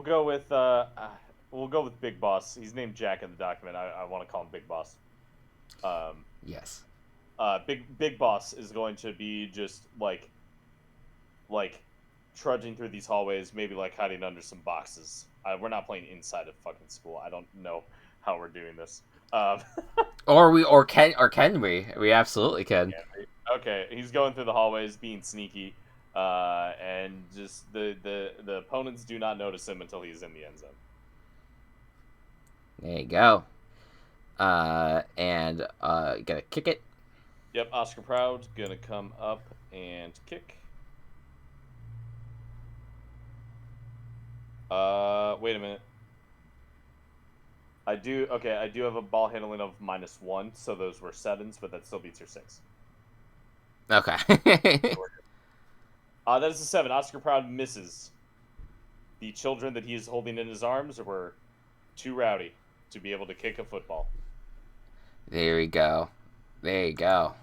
go with Big Boss. He's named Jack in the document. I want to call him Big Boss. Yes. Big Boss is going to be just like trudging through these hallways, maybe like hiding under some boxes. We're not playing inside of fucking school. I don't know how we're doing this. Or can we? We absolutely can. Okay, he's going through the hallways, being sneaky, and just the opponents do not notice him until he's in the end zone. There you go. And you gotta kick it. Yep, Oscar Proud gonna come up and kick. Wait a minute. I do have a ball handling of -1, so those were 7s, but that still beats your 6. Okay. That is a 7. Oscar Proud misses. the children that he is holding in his arms were too rowdy to be able to kick a football. There we go. There you go.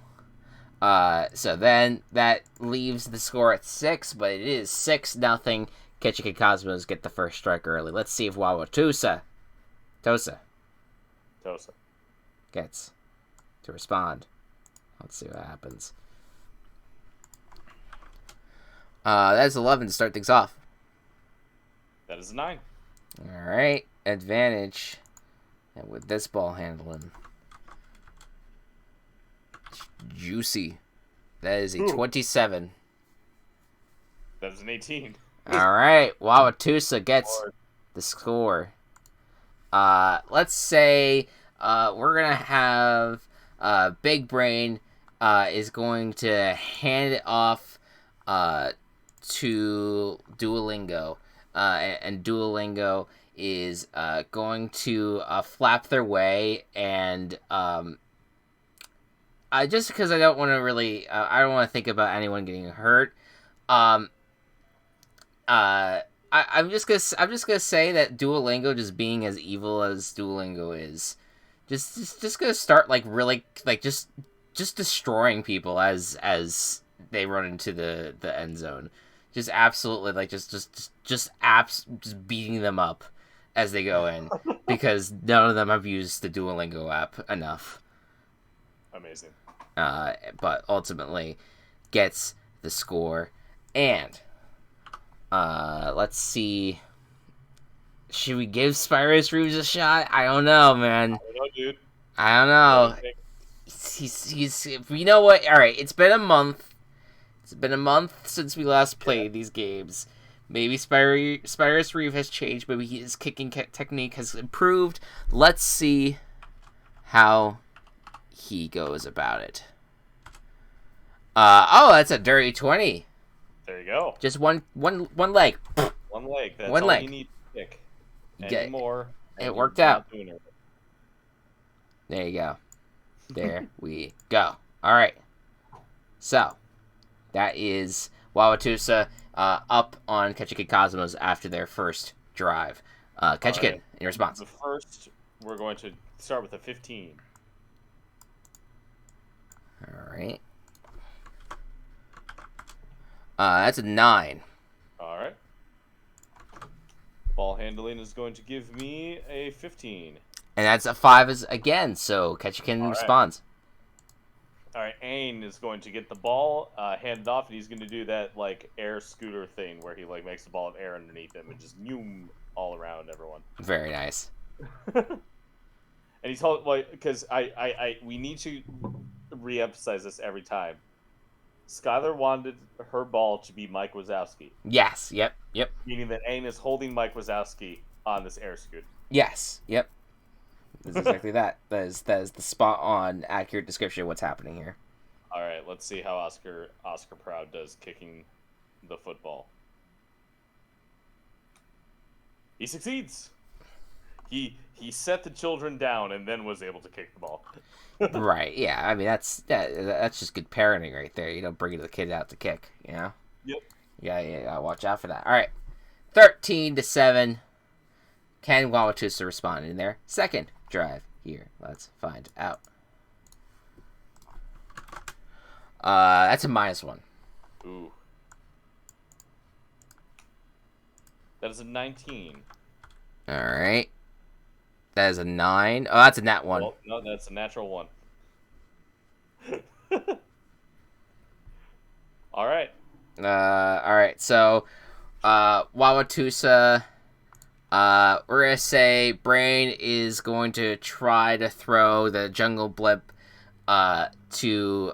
So then that leaves the score at 6, but it is 6-0. Ketchikan Cosmos get the first strike early. Let's see if Tosa gets to respond. Let's see what happens. That's 11 to start things off. That is a 9. All right, advantage. And with this ball handling, juicy. That is a 27. That is an 18. All right, Wauwatosa gets the score. Let's say we're gonna have Big Brain is going to hand it off to Duolingo, and Duolingo is going to flap their way, and just because I don't want to really, I don't want to think about anyone getting hurt. I'm just gonna say that Duolingo, just being as evil as Duolingo is, just gonna start just destroying people as they run into the end zone. Just absolutely just beating them up as they go in, because none of them have used the Duolingo app enough. Amazing. But ultimately gets the score. And let's see. Should we give Spyros Reeves a shot? I don't know, man. I don't know, dude. I don't know. He's you know what? All right, it's been a month. It's been a month since we last played these games. Maybe Spyros Reeve has changed. Maybe his kicking technique has improved. Let's see how he goes about it. That's a dirty 20. There you go. Just one leg. One leg. That's one all leg. you need to kick. Get, more. It worked out. There you go. There we go. All right. So that is Wauwatosa up on Ketchikan Cosmos after their first drive. Ketchikan, in your response. The first, we're going to start with a 15. All right. That's a 9. All right. Ball handling is going to give me a 15. And that's a 5 again, so Ketchikan responds. All right, Ain is going to get the ball handed off, and he's going to do that air scooter thing where he makes the ball of air underneath him and just zoom all around everyone. Very nice. And he's because we need to re-emphasize this every time. Skylar wanted her ball to be Mike Wazowski. Yes. Yep. Meaning that Ain is holding Mike Wazowski on this air scoot. Yes. Yep. That's exactly that. That is the spot-on, accurate description of what's happening here. All right, let's see how Oscar Proud does kicking the football. He succeeds. He set the children down and then was able to kick the ball. Right. Yeah. I mean, that's just good parenting right there. You don't bring the kid out to kick. You know. Yep. Yeah. Watch out for that. All right. 13-7. Can Wauwatosa respond in their second drive here? Let's find out. That's a -1. Ooh. That is a 19. All right. That is a 9. Oh, that's a nat 1. Well, no, that's a natural 1. All right. All right. So, Wauwatosa, we're gonna say Brain is going to try to throw the jungle blip, to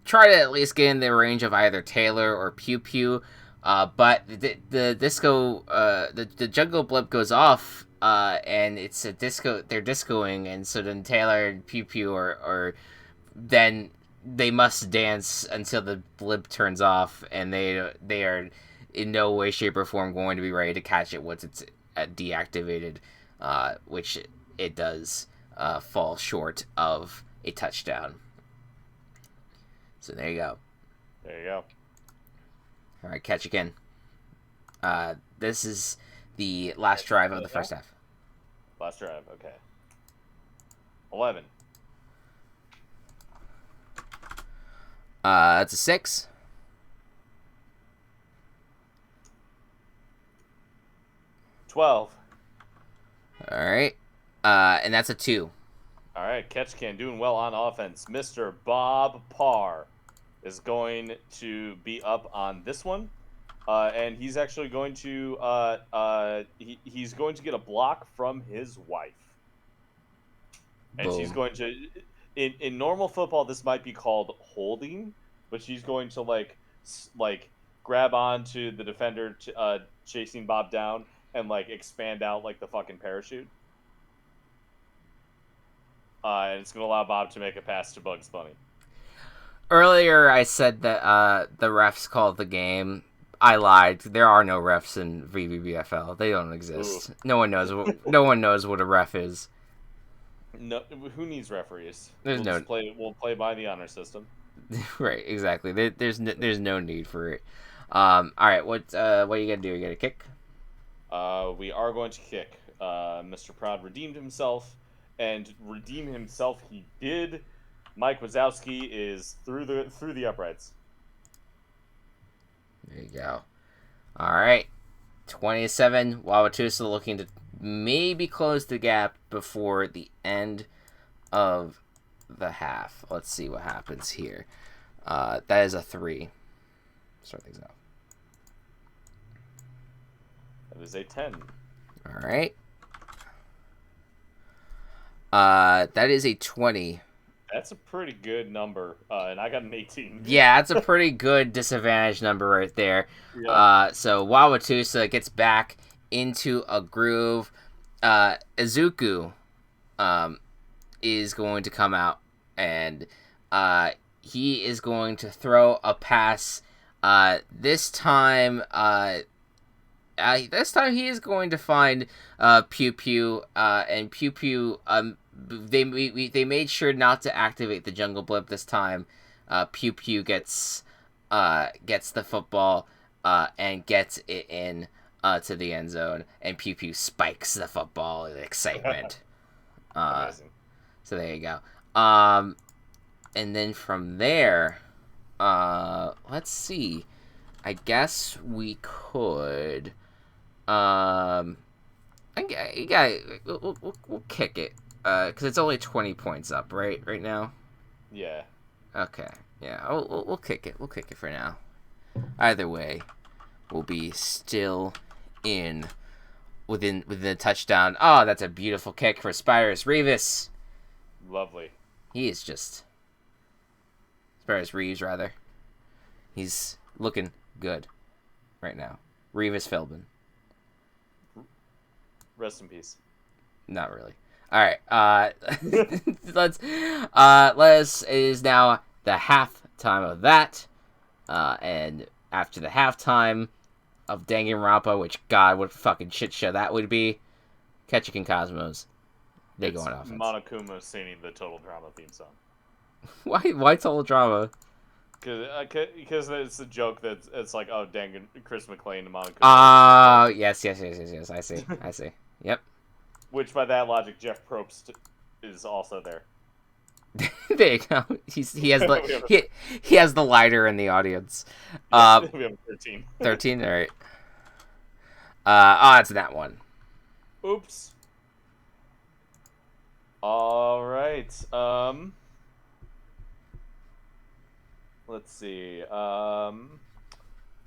try to at least get in the range of either Taylor or Pew Pew. But the disco, the jungle blip goes off, and it's a disco. They're discoing, and so then Taylor and Pew Pew are then they must dance until the blip turns off, and they are in no way, shape, or form going to be ready to catch it once it's deactivated, which it does fall short of a touchdown. So there you go. There you go. All right, Ketchikan. This is the last drive of the first half. Last drive, okay. 11. That's a 6. 12. All right. And that's a 2. All right, catch can doing well on offense. Mr. Bob Parr is going to be up on this one, and he's actually going to he's going to get a block from his wife, and Boom. she's going to in normal football this might be called holding, but she's going to like grab onto the defender chasing Bob down and like expand out like the fucking parachute. And it's going to allow Bob to make a pass to Bugs Bunny. Earlier, I said that the refs called the game. I lied. There are no refs in VBBFL. They don't exist. Ooh. No one knows what a ref is. No, who needs referees? We'll play by the honor system. Right, exactly. There's no need for it. All right, what are you gonna do? You gonna kick? We are going to kick. Mr. Proud redeemed himself. And redeem himself he did. Mike Wazowski is through the uprights. There you go. All right. 27. Wauwatosa looking to maybe close the gap before the end of the half. Let's see what happens here. That is a 3. Start things out. That is a 10. All right. That is a 20. That's a pretty good number, and I got an 18. Yeah, that's a pretty good disadvantage number right there. Yeah. So Wauwatosa gets back into a groove. Izuku is going to come out, and he is going to throw a pass. This time he is going to find Pew Pew, and Pew Pew. They made sure not to activate the Jungle Blimp this time. Pew Pew gets the football and gets it in to the end zone, and Pew Pew spikes the football in excitement. Amazing. So there you go. And then from there, let's see. I guess we could. We'll kick it. Because it's only 20 points up, right now? Yeah. Okay. Yeah, we'll kick it. We'll kick it for now. Either way, we'll be still within the touchdown. Oh, that's a beautiful kick for Spyrus Reeves. Lovely. He is just... Spyrus Reeves, rather. He's looking good right now. Reeves Philbin. Rest in peace. Not really. All right. It is now the halftime of that, and after the halftime of Danganronpa, which God, what fucking shit show that would be. Ketchuk and Cosmos, they go on offense. Monokuma singing the Total Drama theme song. Why Total Drama? Because it's a joke that it's like, oh, Chris McClane and Monokuma. Oh, yes. I see. Yep. Which, by that logic, Jeff Probst is also there. There you go. He has the lighter in the audience. We have 13. 13. All right. It's that one. Oops. All right. Let's see. Mojo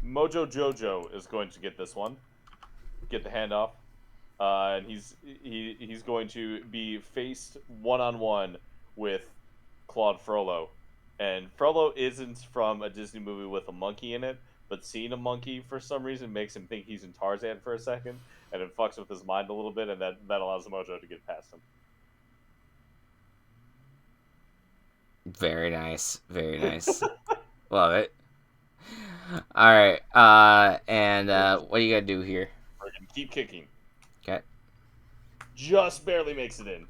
Jojo is going to get this one. Get the handoff. And he's going to be faced one-on-one with Claude Frollo. And Frollo isn't from a Disney movie with a monkey in it, but seeing a monkey for some reason makes him think he's in Tarzan for a second, and it fucks with his mind a little bit, and that allows Mojo to get past him. Very nice. Love it. All right. And what are you gonna do here? We're gonna keep kicking. Okay. Just barely makes it in.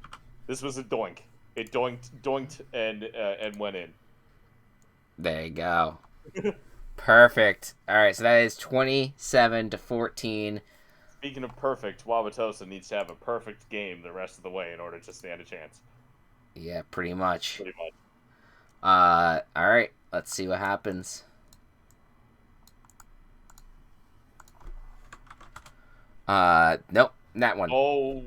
This was a doink. It doinked, and went in. There you go. Perfect. All right, so that is 27-14. Speaking of perfect, Wauwatosa needs to have a perfect game the rest of the way in order to stand a chance. Yeah, pretty much. Pretty much. All right, let's see what happens. Nope, that one. Oh.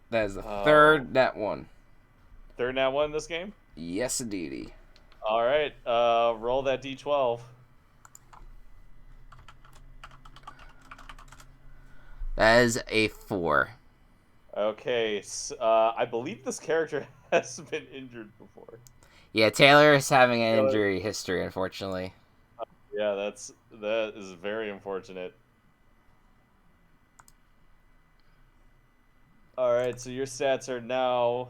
That is the third that one. Third nat one in this game? Yes, indeedy. All right, roll that d12. That is a 4. Okay, so, I believe this character has been injured before. Yeah, Taylor is having an injury history, unfortunately. Yeah, that is very unfortunate. All right, so your stats are now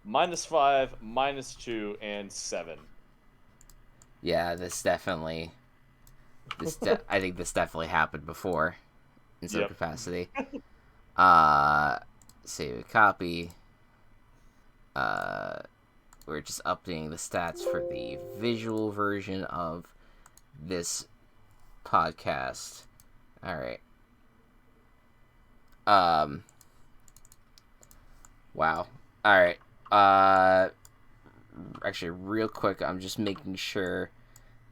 -5, -2, and 7. Yeah, this definitely. I think this definitely happened before, in some capacity. Save a copy. We're just updating the stats for the visual version of this podcast. All right. Wow. All right. Actually, real quick, I'm just making sure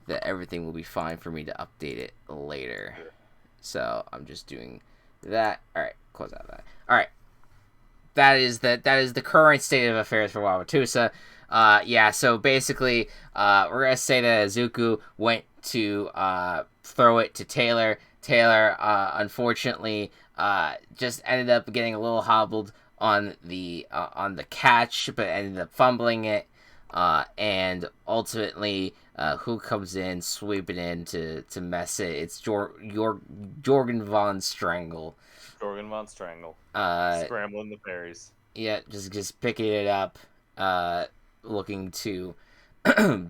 that everything will be fine for me to update it later. So I'm just doing that. All right. Close out that. All right. That is the current state of affairs for Wauwatosa. Yeah, so basically, we're gonna say that Izuku went to throw it to Taylor. Taylor, unfortunately, just ended up getting a little hobbled on the catch, but ended up fumbling it. And ultimately, who comes in, sweeping in to mess it? It's Jorgen von Strangle. Jorgen von Strangle. Scrambling the fairies. Yeah, just picking it up, looking to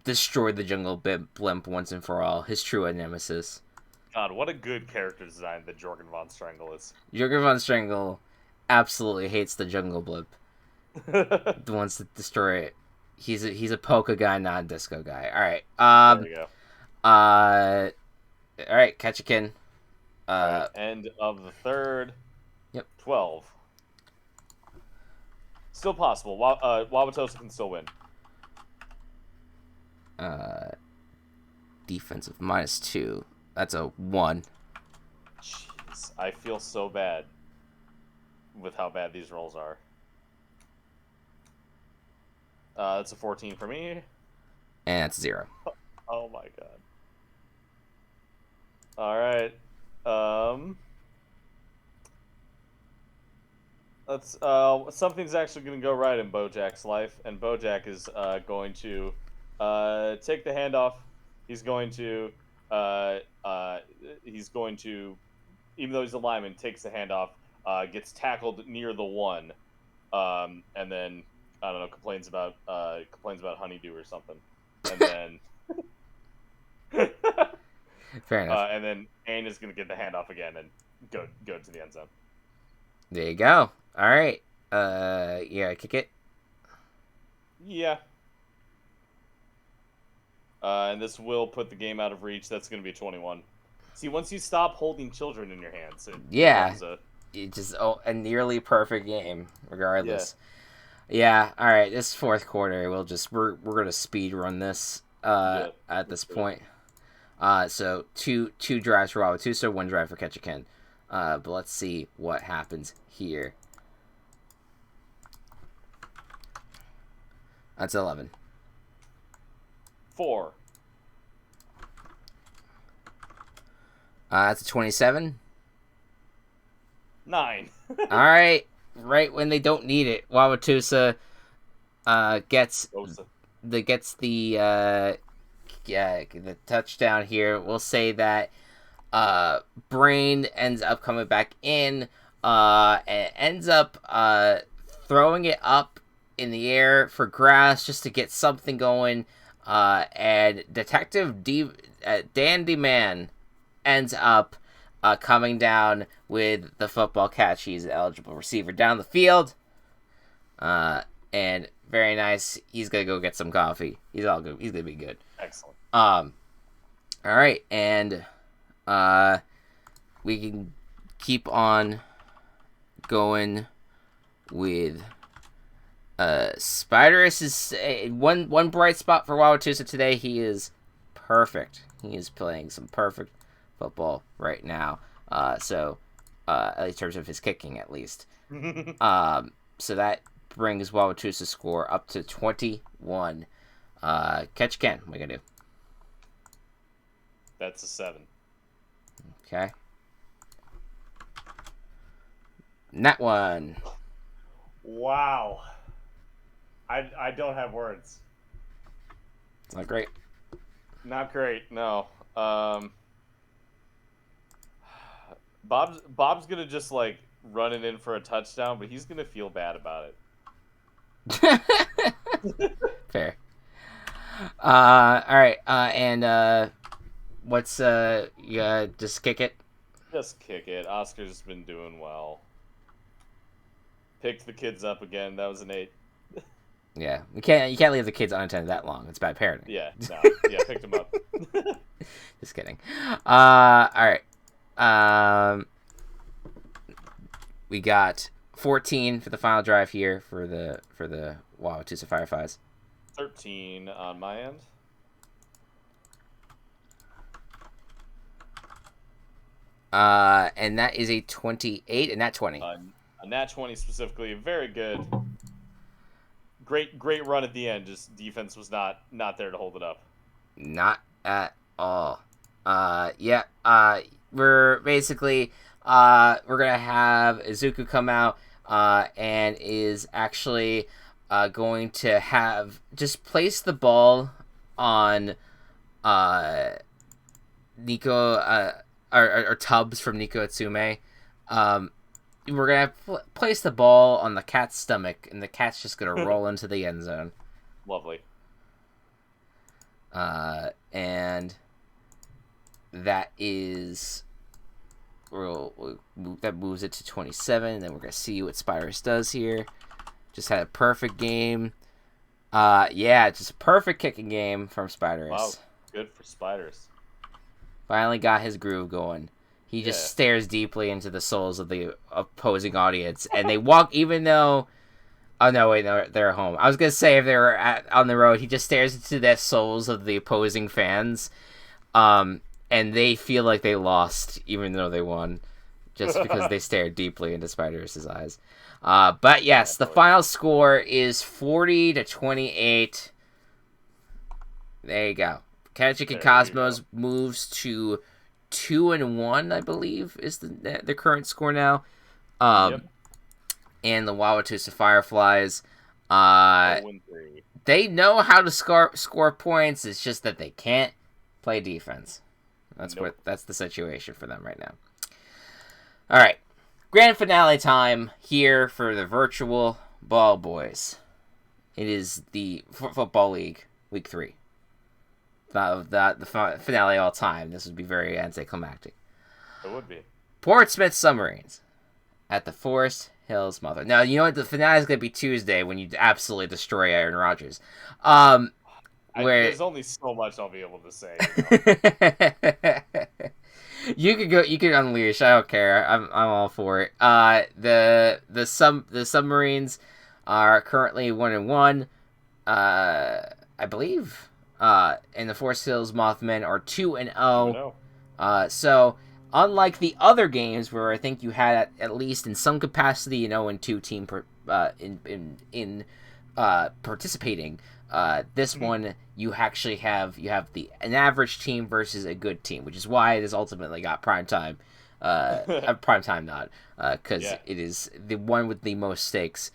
destroy the jungle blimp once and for all. His true nemesis. God, what a good character design that Jorgen von Strangle is. Jorgen von Strangle absolutely hates the jungle blimp. Wants to destroy it. He's a polka guy, not a disco guy. All right. There we go. All right, Ketchikin. Right, end of the third. Yep. 12. Still possible. Wauwatosa can still win. Defensive -2. That's a 1. Jeez, I feel so bad with how bad these rolls are. That's a 14 for me. And that's 0. Oh my god. All right. Let's. Something's actually going to go right in Bojack's life, and Bojack is going to take the handoff. He's going to. He's going to, even though he's a lineman, takes the handoff. Gets tackled near the 1, and then I don't know. Complains about honeydew or something, and then. Fair enough. And then Ain is going to get the handoff again and go to the end zone. There you go. All right. Yeah, kick it. Yeah. And this will put the game out of reach. That's going to be 21. See, once you stop holding children in your hands, it's just a nearly perfect game, regardless. Yeah. All right. This fourth quarter, we're gonna speed run this. At this point. So two drives for Wauwatosa, 1 drive for Ketchikan. But let's see what happens here. That's 11. 4. That's a 27. 9. All right. Right when they don't need it, Wauwatosa gets the touchdown here. We'll say that Brain ends up coming back in and ends up throwing it up in the air for grass just to get something going. And Detective Dan DeMann ends up coming down with the football catch. He's an eligible receiver down the field. And very nice. He's gonna go get some coffee. He's all good. He's gonna be good. Excellent. All right, and we can keep on going with Spiderus is one bright spot for Wauwatosa today. He is perfect. He is playing some perfect football right now. In terms of his kicking, at least. So that brings Wauwatosa's score up to 21. Catch Ken. What are you gonna do? That's a 7. Okay. That one. Wow. I don't have words. Not great. Not great. No. Bob's gonna just like run it in for a touchdown, but he's gonna feel bad about it. Fair. All right. And what's just kick it. Just kick it. Oscar's been doing well. Picked the kids up again. That was an 8. Yeah, you can't leave the kids unattended that long. It's bad parenting. Yeah, no, yeah, picked them up. Just kidding. All right. We got 14 for the final drive here for the Wauwatosa Fireflies. 13 on my end. And that is a 28 and that 20. A nat 20 specifically, very good. Great run at the end. Just defense was not there to hold it up. Not at all. We're basically we're gonna have Izuku come out and is actually going to have just place the ball on Nico or Tubbs from Nico Atsume. We're gonna place the ball on the cat's stomach, and the cat's just gonna roll into the end zone. Lovely. And that is that moves it to 27. And then we're gonna see what Spyrus does here. Just had a perfect game. Just a perfect kicking game from Spyrus. Wow, good for Spiders. Finally got his groove going. He just stares deeply into the souls of the opposing audience, and they walk even though. Oh no! Wait, no, they're home. I was gonna say if they were on the road, he just stares into the souls of the opposing fans, and they feel like they lost even though they won, just because they stared deeply into Spider's eyes. But yes, the final score is 40-28. There you go. Kenchik and Cosmos moves to 2-1, I believe, is the current score now. And the Wauwatosa Fireflies, they know how to score points. It's just that they can't play defense. That's the situation for them right now. All right, grand finale time here for the virtual ball boys. It is the Football League Week 3. The finale all time. This would be very anticlimactic. It would be. Portsmouth Submarines at the Forest Hills Mothmen. Now, you know what? The finale is going to be Tuesday when you absolutely destroy Aaron Rodgers. There's only so much I'll be able to say. You could go. You could unleash. I don't care. I'm all for it. The Submarines are currently 1-1. I believe. And the Forest Hills Mothmen are 2-0. So unlike the other games where I think you had at least in some capacity, 0-2 team participating, this one you actually have an average team versus a good team, which is why it has ultimately got prime time. A prime time nod, because it is the one with the most stakes.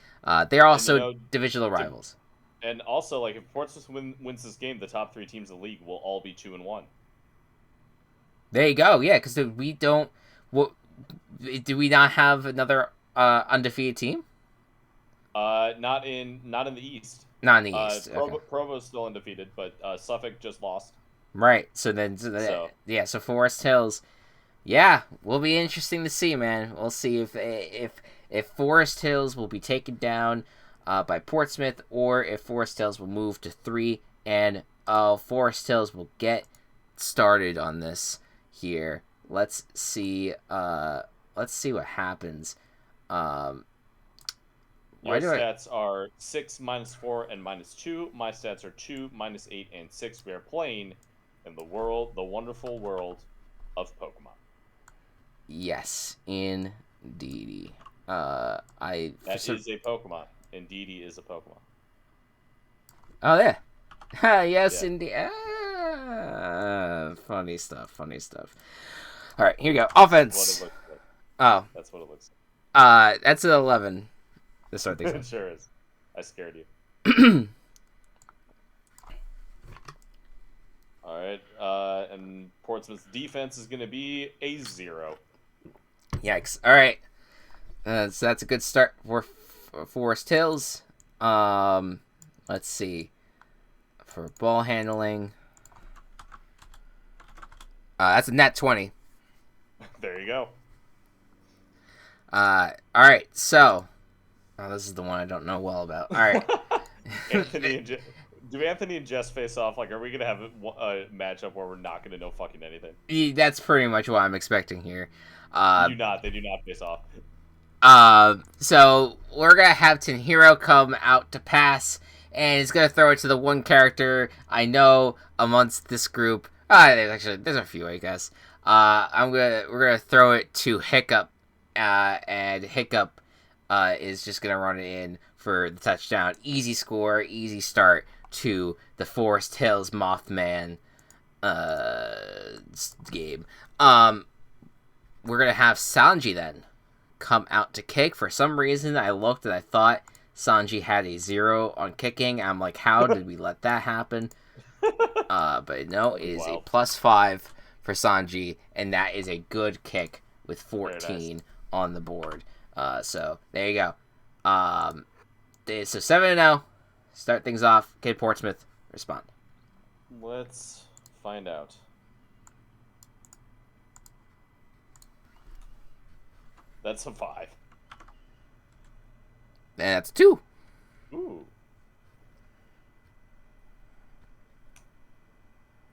They're also divisional rivals. And also, like, if Portsmouth wins this game, the top 3 teams in the league will all be 2-1. There you go. Yeah, because we don't. Do we not have another undefeated team? Not in the East. Not in the East. Provo's still undefeated, but Suffolk just lost. Right. So Forest Hills. Yeah, will be interesting to see, man. We'll see if Forest Hills will be taken down by Portsmouth, or if Forest Hills will move to 3-0. Forest Hills will get started on this here. Let's see what happens. Your stats are 6, -4, and -2. My stats are 2, -8, and 6. We are playing in the wonderful world of Pokemon. Yes, indeed. That is a Pokemon. Indeed, is a Pokemon. Oh yeah. Yes, Yeah. indeed. Funny stuff. All right, here we go. Offense. That's what it looks like. That's an 11. To start things off. Sure is. I scared you. All right, and Portsmouth's defense is going to be a 0. Yikes! All right, so that's a good start for Forest Hills. Let's see. For ball handling, that's a net 20. There you go. All right, so this is the one I don't know well about. All right, Do Anthony and Jess face off? Like, are we gonna have a matchup where we're not gonna know fucking anything? That's pretty much what I'm expecting here. They do not face off. So we're gonna have Tenhiro come out to pass, and he's gonna throw it to the one character I know amongst this group. There's a few, I guess. We're gonna throw it to Hiccup, and Hiccup is just gonna run it in for the touchdown. Easy score, easy start to the Forest Hills Mothman game. We're gonna have Sanji then come out to kick. For some reason, I looked and I thought Sanji had a 0 on kicking. I'm like, how did we let that happen? But no, it is a +5 for Sanji, and that is a good kick with 14 on the board. So there you go. So 7-0. Start things off. Kid Portsmouth, respond. Let's find out. That's a 5. And that's 2. Ooh.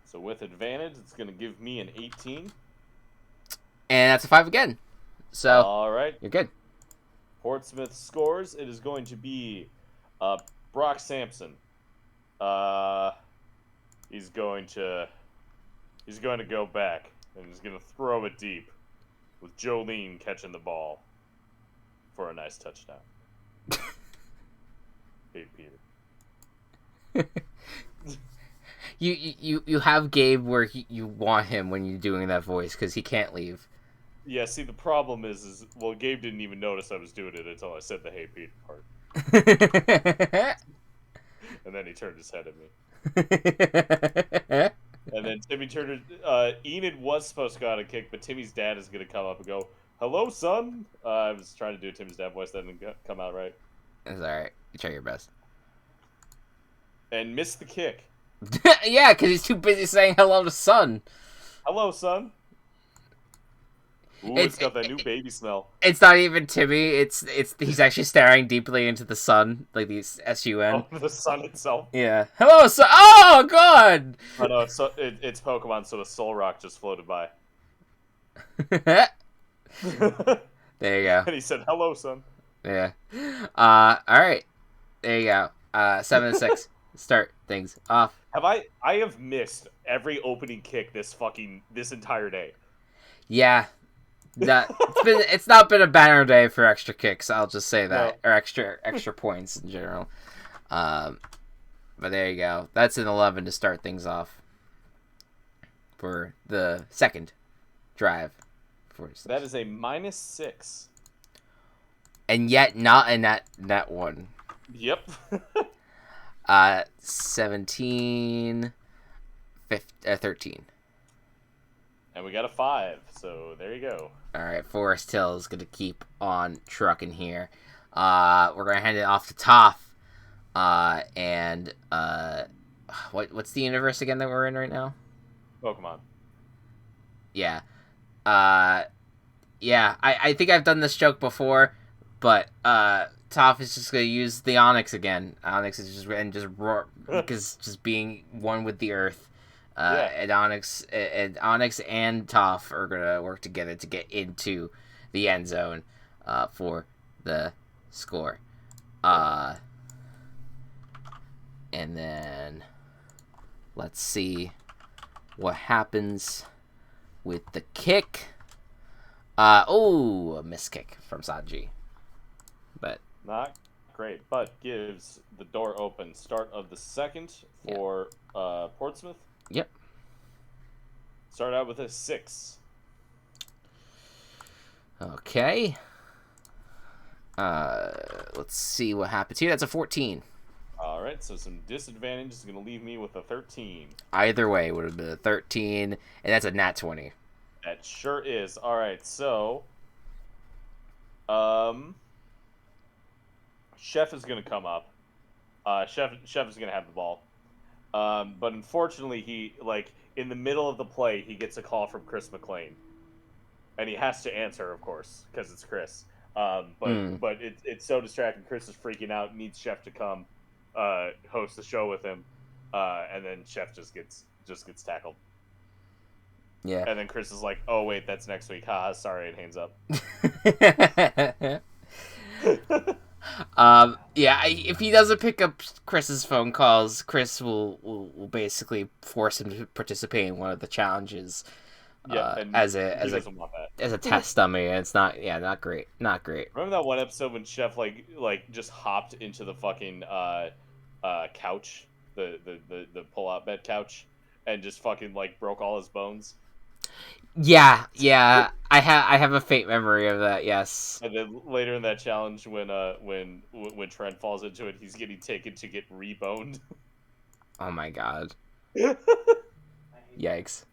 So with advantage, it's going to give me an 18. And that's a 5 again. So all right, you're good. Portsmouth scores. It is going to be Brock Sampson. He's going to go back and he's going to throw it deep with Jolene catching the ball for a nice touchdown. Hey, Peter. You have Gabe where you want him when you're doing that voice because he can't leave. Yeah, see, the problem is Gabe didn't even notice I was doing it until I said the "Hey Pete" part. And then he turned his head at me. And then Timmy turned. Enid was supposed to go out and kick, but Timmy's dad is going to come up and go, "Hello, son." I was trying to do Timmy's dad voice, that didn't come out right. It's alright. You try your best. And missed the kick. Yeah, because he's too busy saying hello to son. Hello, son. Ooh, it's got that new baby smell. It's not even Timmy. He's actually staring deeply into the sun, like the sun. Oh, the sun itself. Yeah. Hello, son. Oh God. Oh no, it's Pokemon. So a Soul Rock just floated by. There you go. And he said, "Hello, son." Yeah. All right. There you go. 7-6. Start things off. I have missed every opening kick this entire day. Yeah. It's not been a banner day for extra kicks. I'll just say that, no. Or extra points in general. But there you go. That's an 11 to start things off for the second drive. That is a -6, and yet not in that one. Yep. 17, 13. And we got a 5, so there you go. All right, Forest Hill is gonna keep on trucking here. We're gonna hand it off to Toph. And what's the universe again that we're in right now? Pokemon. Yeah. Yeah. I think I've done this joke before, but Toph is just gonna use the Onyx again. Onyx is just roar because just being one with the earth. Yeah. And Onyx and Toph are gonna work together to get into the end zone for the score. And then let's see what happens with the kick. A missed kick from Sanji. But not great, but gives the door open. Start of the second for Portsmouth. Yep. Start out with a 6. Okay. Let's see what happens here. That's a 14. All right, so some disadvantage is going to leave me with a 13. Either way, would have been a 13, and that's a nat 20. That sure is. All right, so Chef is going to come up. Chef is going to have the ball. But unfortunately, he in the middle of the play, he gets a call from Chris McLean, and he has to answer, of course, because it's Chris. But it's so distracting. Chris is freaking out, needs Chef to come host the show with him, and then Chef just gets tackled. Yeah. And then Chris is like, "Oh wait, that's next week. Haha, sorry," and hangs up. If he doesn't pick up Chris's phone calls, Chris will basically force him to participate in one of the challenges. As a test dummy, and it's not great. Remember that one episode when Chef just hopped into the fucking couch, the pull-out bed couch, and just fucking broke all his bones? Yeah. I have a faint memory of that. Yes. And then later in that challenge, when Trent falls into it, he's getting taken to get reboned. Oh my god. Yikes.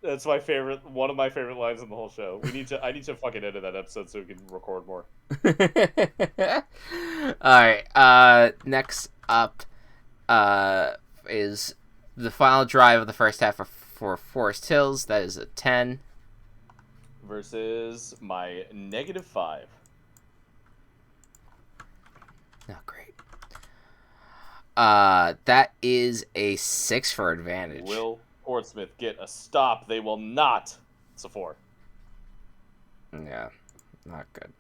That's one of my favorite lines in the whole show. I need to fucking edit that episode so we can record more. Alright, next up is the final drive of the first half for Forest Hills. That is a 10. Versus my -5. Not great. That is a 6 for advantage. Will Portsmouth get a stop? They will not. It's a 4. Yeah, not good.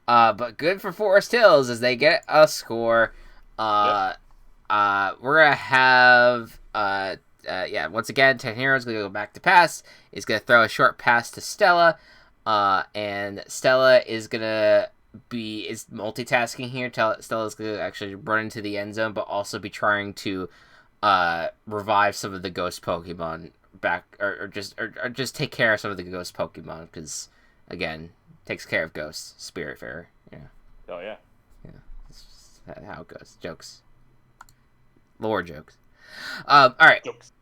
But good for Forest Hills as they get a score. We're gonna have once again, Tanjiro's gonna go back to pass. He's gonna throw a short pass to Stella. And Stella is multitasking here. Stella's gonna actually run into the end zone, but also be trying to revive some of the ghost Pokemon back, or just take care of some of the ghost Pokemon, because again, takes care of ghosts, Spiritfarer. Yeah. Oh yeah. Yeah. That's just how it goes. Jokes. Lore jokes. All right. Jokes.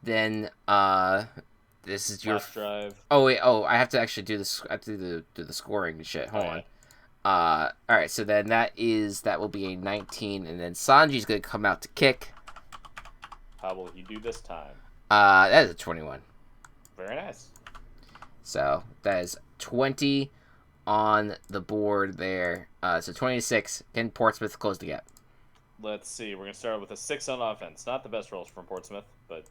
Then this is your last drive. Oh wait, I have to actually do this. I have to do the scoring and shit. Hold on. All right, so then that will be a 19, and then Sanji's gonna come out to kick. How will he do this time? That is a 21. Very nice. So that is 20 on the board there. So 26. Can Portsmouth close the gap? Let's see. We're gonna start with a 6 on offense. Not the best rolls from Portsmouth, but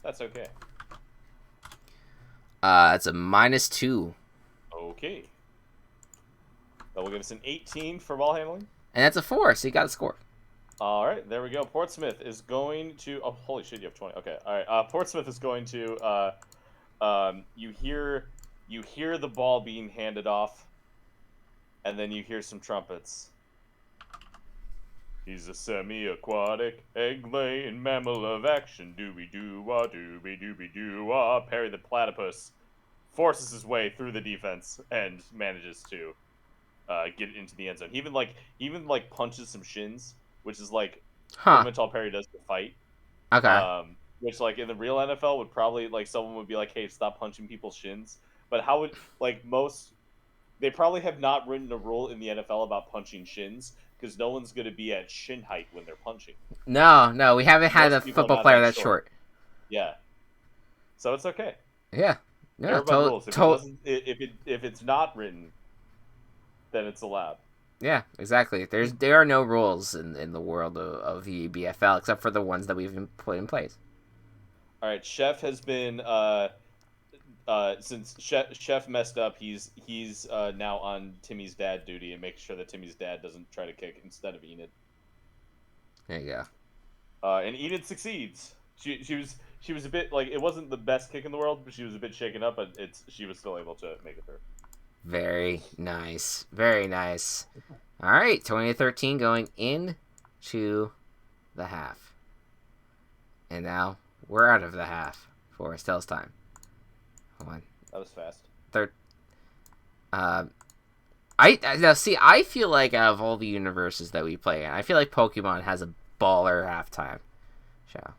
that's okay. That's a -2. Okay. That will give us an 18 for ball handling. And that's a 4, so you got a score. All right, there we go. Portsmouth is going to... Oh, holy shit, you have 20. Okay, all right. Portsmouth is going to... you hear the ball being handed off, and then you hear some trumpets. He's a semi-aquatic, egg-laying mammal of action. Doobie-doo-wah, doobie-doobie-doo-wah. Perry the platypus forces his way through the defense and manages to get into the end zone. He even punches some shins, which is what Tall Perry does to fight. Okay. Which in the real NFL would probably someone would be like, "Hey, stop punching people's shins." But how would they probably have not written a rule in the NFL about punching shins, because no one's going to be at shin height when they're punching. No, we haven't had a football player that short. Yeah. So it's okay. Yeah. Rules. If it's not written, then it's allowed. Yeah, exactly. There are no rules in the world of VBFL except for the ones that we've put in place. All right, Chef has been since Chef messed up, he's now on Timmy's dad duty and making sure that Timmy's dad doesn't try to kick instead of Enid. There you go. And Enid succeeds. She was a bit like it wasn't the best kick in the world, but she was a bit shaken up, but she was still able to make it through. Very nice. Very nice. All right, 2013 going into the half. And now we're out of the half for Stella's time. Hold on. That was fast. Third. I now see. I feel like out of all the universes that we play in, I feel like Pokemon has a baller halftime show.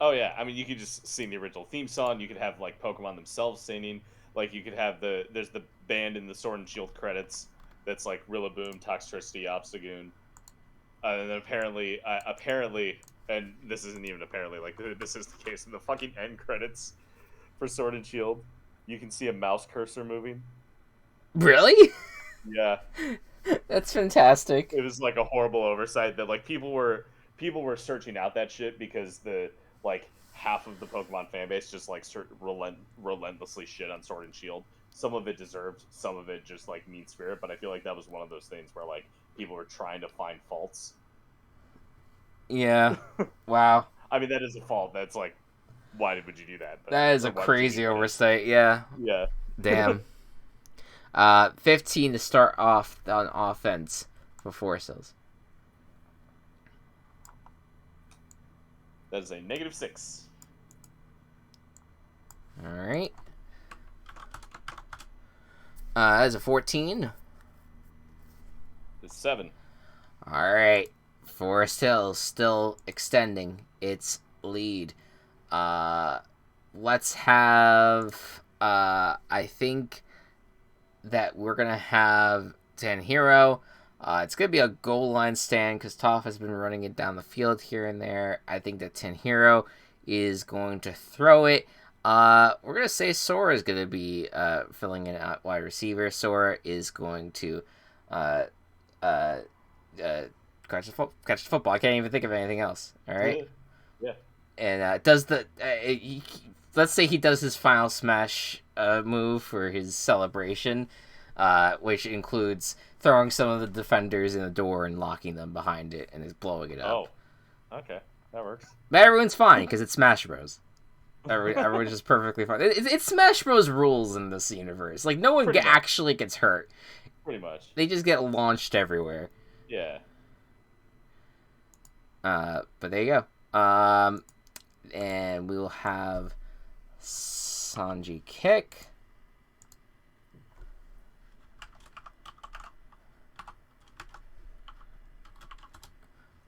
Oh yeah, I mean you could just sing the original theme song. You could have like Pokemon themselves singing. Like you could have there's the band in the Sword and Shield credits that's like Rillaboom, Toxtricity, Obstagoon. And then apparently, and this isn't even apparently, like this is the case in the fucking end credits for Sword and Shield. You can see a mouse cursor moving. Really? Yeah, That's fantastic. it was like a horrible oversight that like people were searching out that shit because the like half of the Pokemon fan base just like relentlessly shit on Sword and Shield. Some of it deserved, some of it just like mean spirit, but I feel like that was one of those things where like people were trying to find faults. Yeah. Wow. I mean, that is a fault. That's like, would you do that? But, That is a crazy oversight. Yeah. Yeah. Damn. 15 to start off on offense for Forest Hills. That is a -6. All right. That is a 14. It's 7. All right. Forest Hills still extending its lead. Let's have. I think that we're gonna have Tanhiro. It's gonna be a goal line stand because Toph has been running it down the field here and there. I think that Tanhiro is going to throw it. We're gonna say Sora is gonna be filling in at wide receiver. Sora is going to uh, uh, catch the football. I can't even think of anything else. All right. Yeah. And does the let's say he does his final smash move for his celebration, which includes throwing some of the defenders in the door and locking them behind it, and is blowing it up. Oh, okay, that works. But everyone's fine because it's Smash Bros. Everyone's just perfectly fine. It's Smash Bros. Rules in this universe. Like no one actually gets hurt. Pretty much. They just get launched everywhere. Yeah. But there you go. And we will have Sanji kick.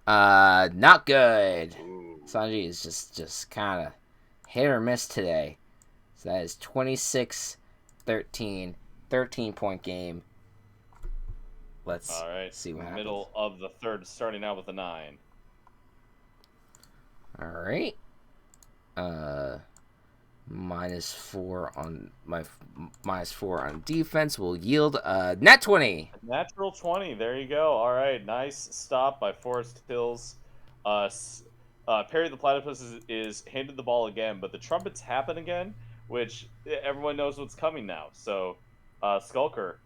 Not good. Ooh. Sanji is just kind of hit or miss today. So that is 26-13, 13-point game. Let's see what happens. Middle of the third, starting out with a 9. All right. -4 on -4 on defense will yield nat 20. Natural 20. There you go. All right, nice stop by Forest Hills. Perry the Platypus is handed the ball again, but the trumpets happen again, which everyone knows what's coming now. So Skulker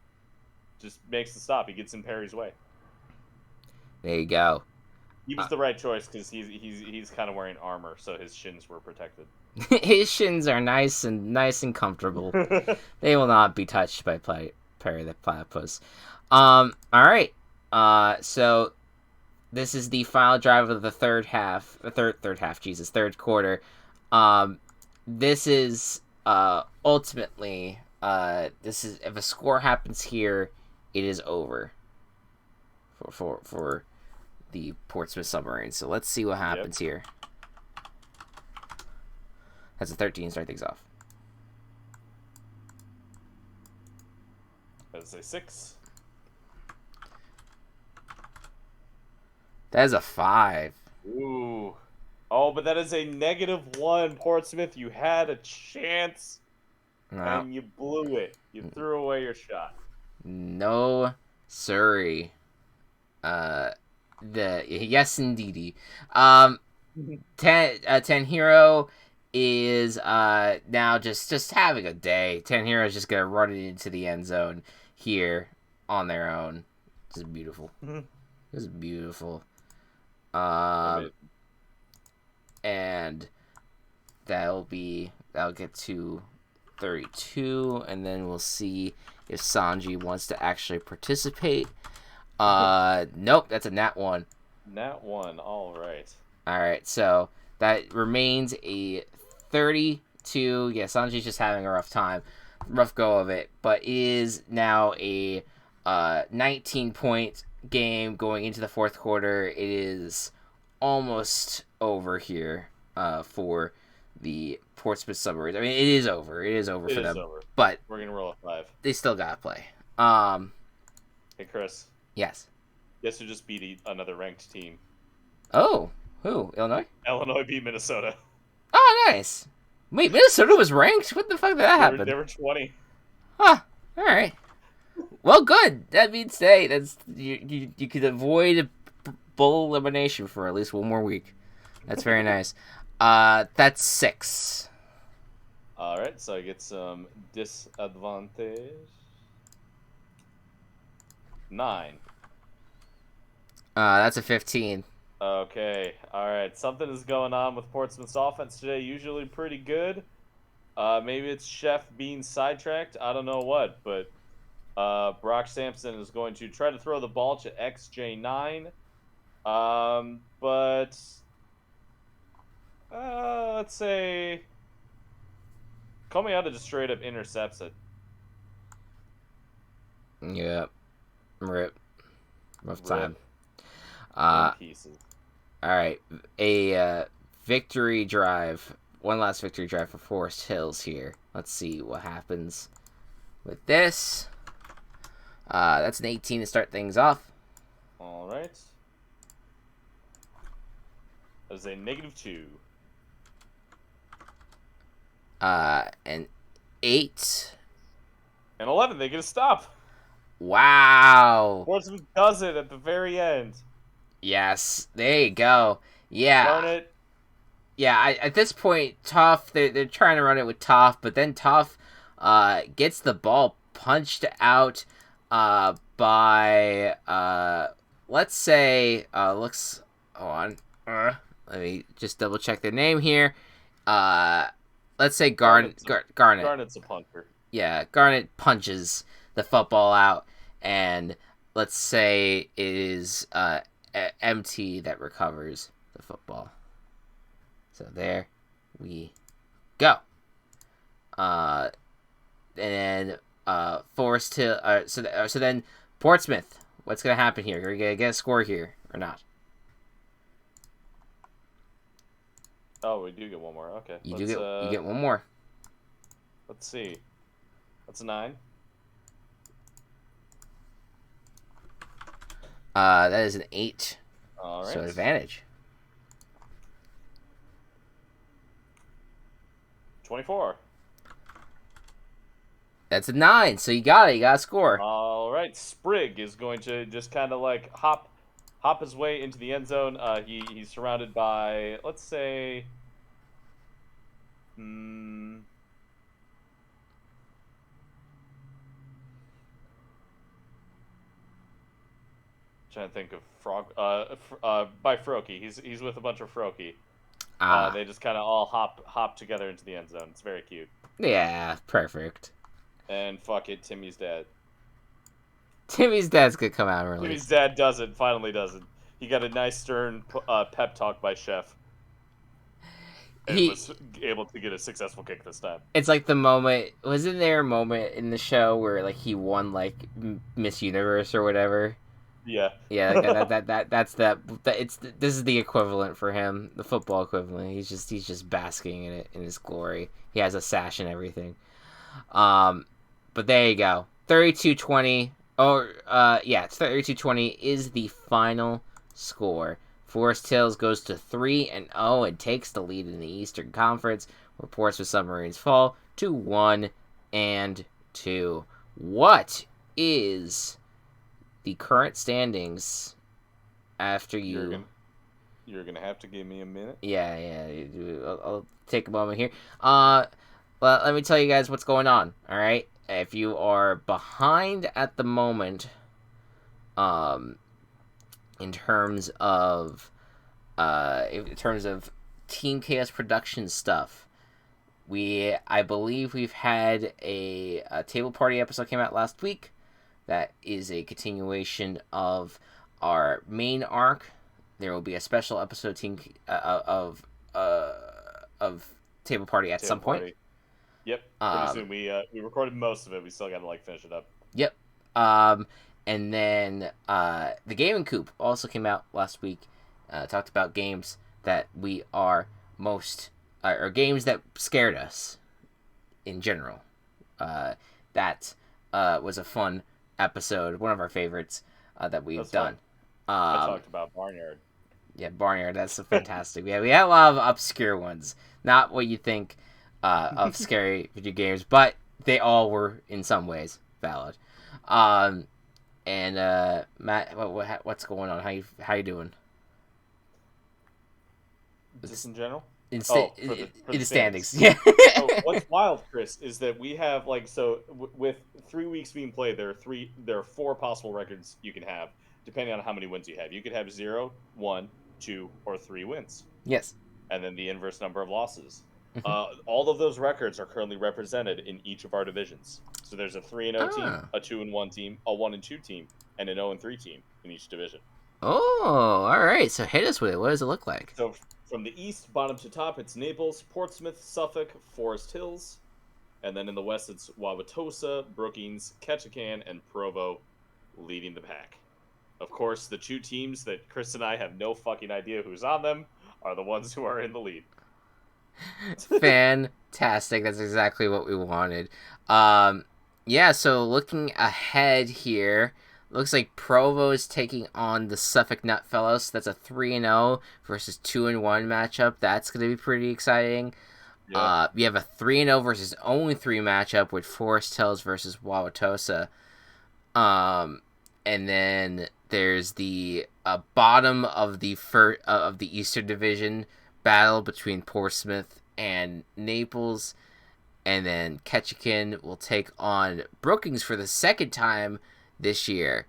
just makes the stop. He gets in Perry's way. There you go. He was the right choice because he's kind of wearing armor, so his shins were protected. His shins are nice and comfortable. They will not be touched by Perry the Platypus. All right. So this is the final drive of the third half. Third quarter. This is ultimately this is if a score happens here, it is over for the Portsmouth Submarines. So let's see what happens here. That's a 13. Start things off. That's a 6. That is a 5. Ooh. Oh, but that is a -1, Portsmouth. You had a chance, and you blew it. You threw away your shot. No Surrey. Yes, indeedy. Um, Ten Hero is now just having a day. Ten Hero is just gonna run it into the end zone here on their own. This is beautiful. This is beautiful. And that'll get to 32, and then we'll see if Sanji wants to actually participate. Nope, that's a nat 1. Nat 1, alright. Alright, so that remains a 32. Yeah, Sanji's just having a rough time. Rough go of it. But it is now a 19-point game going into the fourth quarter. It is almost over here for the Portsmouth Submarines. I mean, it is over. It is over for them. Over. But we're going to roll a 5. They still got to play. Hey, Chris. Yes. Guess who just beat another ranked team? Oh, who? Illinois? Illinois beat Minnesota. Oh, nice. Wait, Minnesota was ranked? What the fuck did that happen? They were 20. Huh. All right. Well, good. That means that's you could avoid bowl elimination for at least one more week. That's very nice. That's 6. All right, so I get some disadvantage. 9. That's a 15. Okay, all right. Something is going on with Portsmouth's offense today. Usually pretty good. Maybe it's Chef being sidetracked. I don't know what, but Brock Sampson is going to try to throw the ball to XJ9. But let's say Komiata just straight up intercepts it. Yep. Rip. Rough time. Pieces. All right. A victory drive. One last victory drive for Forest Hills here. Let's see what happens with this. That's an 18 to start things off. All right. That is a -2. An 8. And 11. They get a stop. Wow. Portsmouth does it at the very end. Yes. There you go. Yeah. Darn it. Yeah, at this point, Tough, they're trying to run it with Tough, but then Tough gets the ball punched out by, let's say, hold on. Let me just double check their name here. Let's say Garnet. Garnet's a punter. Yeah, Garnet punches the football out, and let's say it is MT that recovers the football. So there we go. And then Forest Hill. So then Portsmouth. What's gonna happen here? Are we gonna get a score here or not? Oh, we do get one more. Okay. You get one more. Let's see. That's a 9. That is an 8. All right. So advantage. 24. That's a 9. So you got it. You got a score. All right. Sprig is going to just kind of like hop his way into the end zone. He's surrounded by, let's say, trying to think of by Froki. He's with a bunch of Froki. They just kind of all hop together into the end zone. It's very cute. Yeah, perfect. And fuck it, Timmy's dad. Timmy's dad's gonna come out early. Timmy's dad finally does it. He got a nice stern pep talk by Chef. And he was able to get a successful kick this time. It's like the moment. Wasn't there a moment in the show where like he won like Miss Universe or whatever? Yeah. Yeah, like this is the equivalent for him, the football equivalent. He's just basking in it in his glory. He has a sash and everything. But there you go. 32-20. It's 32-20 is the final score. Forest Hills goes to 3-0 and takes the lead in the Eastern Conference, where Portsmouth Submarines fall to 1-2. What is the current standings after you. You're gonna have to give me a minute. Yeah. I'll take a moment here. Well, let me tell you guys what's going on. All right, if you are behind at the moment, in terms of Team Chaos production stuff, I believe we've had a table party episode came out last week. That is a continuation of our main arc. There will be a special episode of Table Party at some point. Yep. Pretty soon. We recorded most of it. We still got to finish it up. Yep. And then the Gaming Coop also came out last week. Talked about games that we are most or games that scared us in general. That was a fun episode, one of our favorites that we've done. I talked about Barnyard. Yeah, Barnyard. That's fantastic. We had a lot of obscure ones, not what you think of scary video games, but they all were in some ways valid. And Matt, what's going on? How you doing? Just in general? In the standings. Yeah. So what's wild, Chris, is that we have with 3 weeks being played, there are 4 possible records you can have, depending on how many wins you have. You could have 0, 1, 2, or 3 wins. Yes. And then the inverse number of losses. All of those records are currently represented in each of our divisions. So there's a 3-0 team, a 2-1 team, a 1-2 team, and an 0-3 team in each division. Oh, all right. So hit us with it. What does it look like? So from the east, bottom to top, it's Naples, Portsmouth, Suffolk, Forest Hills. And then in the west, it's Wauwatosa, Brookings, Ketchikan, and Provo leading the pack. Of course, the 2 teams that Chris and I have no fucking idea who's on them are the ones who are in the lead. Fantastic. That's exactly what we wanted. Yeah, so looking ahead here, looks like Provo is taking on the Suffolk Nutfellows. That's a 3-0 versus 2-1 matchup. That's going to be pretty exciting. Yeah. You have a 3-0 versus only 3 matchup with Forest Hills versus Wauwatosa. And then there's the bottom of the Eastern Division battle between Portsmouth and Naples. And then Ketchikan will take on Brookings for the second time this year.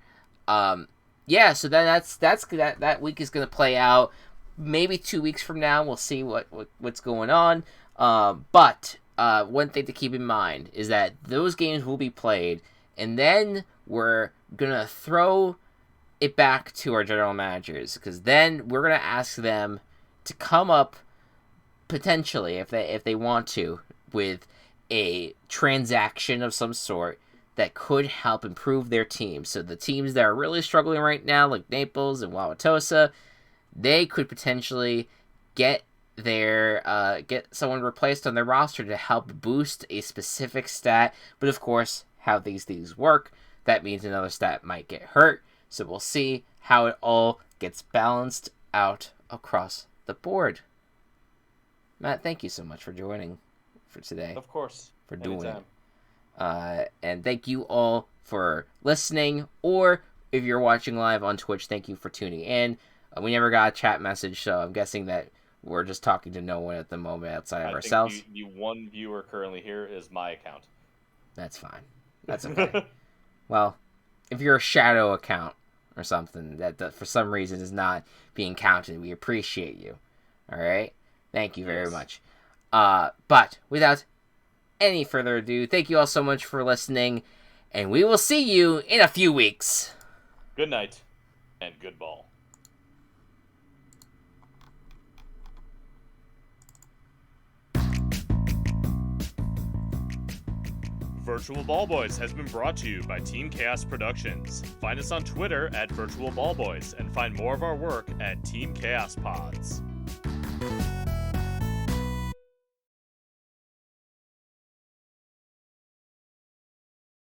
Yeah, so then that week is going to play out. Maybe 2 weeks from now, we'll see what's going on. But one thing to keep in mind is that those games will be played, and then we're going to throw it back to our general managers, because then we're going to ask them to come up, potentially, if they want to, with a transaction of some sort that could help improve their team. So the teams that are really struggling right now, like Naples and Wauwatosa, they could potentially get someone replaced on their roster to help boost a specific stat. But of course, how these things work, that means another stat might get hurt. So we'll see how it all gets balanced out across the board. Matt, thank you so much for joining for today. Of course. For doing Anytime. it. And thank you all for listening, or if you're watching live on Twitch, thank you for tuning in. We never got a chat message, so I'm guessing that we're just talking to no one at the moment outside of ourselves. Think the one viewer currently here is my account. That's fine. That's okay. Well, if you're a shadow account or something that for some reason is not being counted, we appreciate you. All right? Thank you very much. But without any further ado, thank you all so much for listening, and we will see you in a few weeks. Good night, and good ball. Virtual Ball Boys has been brought to you by Team Chaos Productions. Find us on Twitter at Virtual Ball Boys and find more of our work at Team Chaos Pods.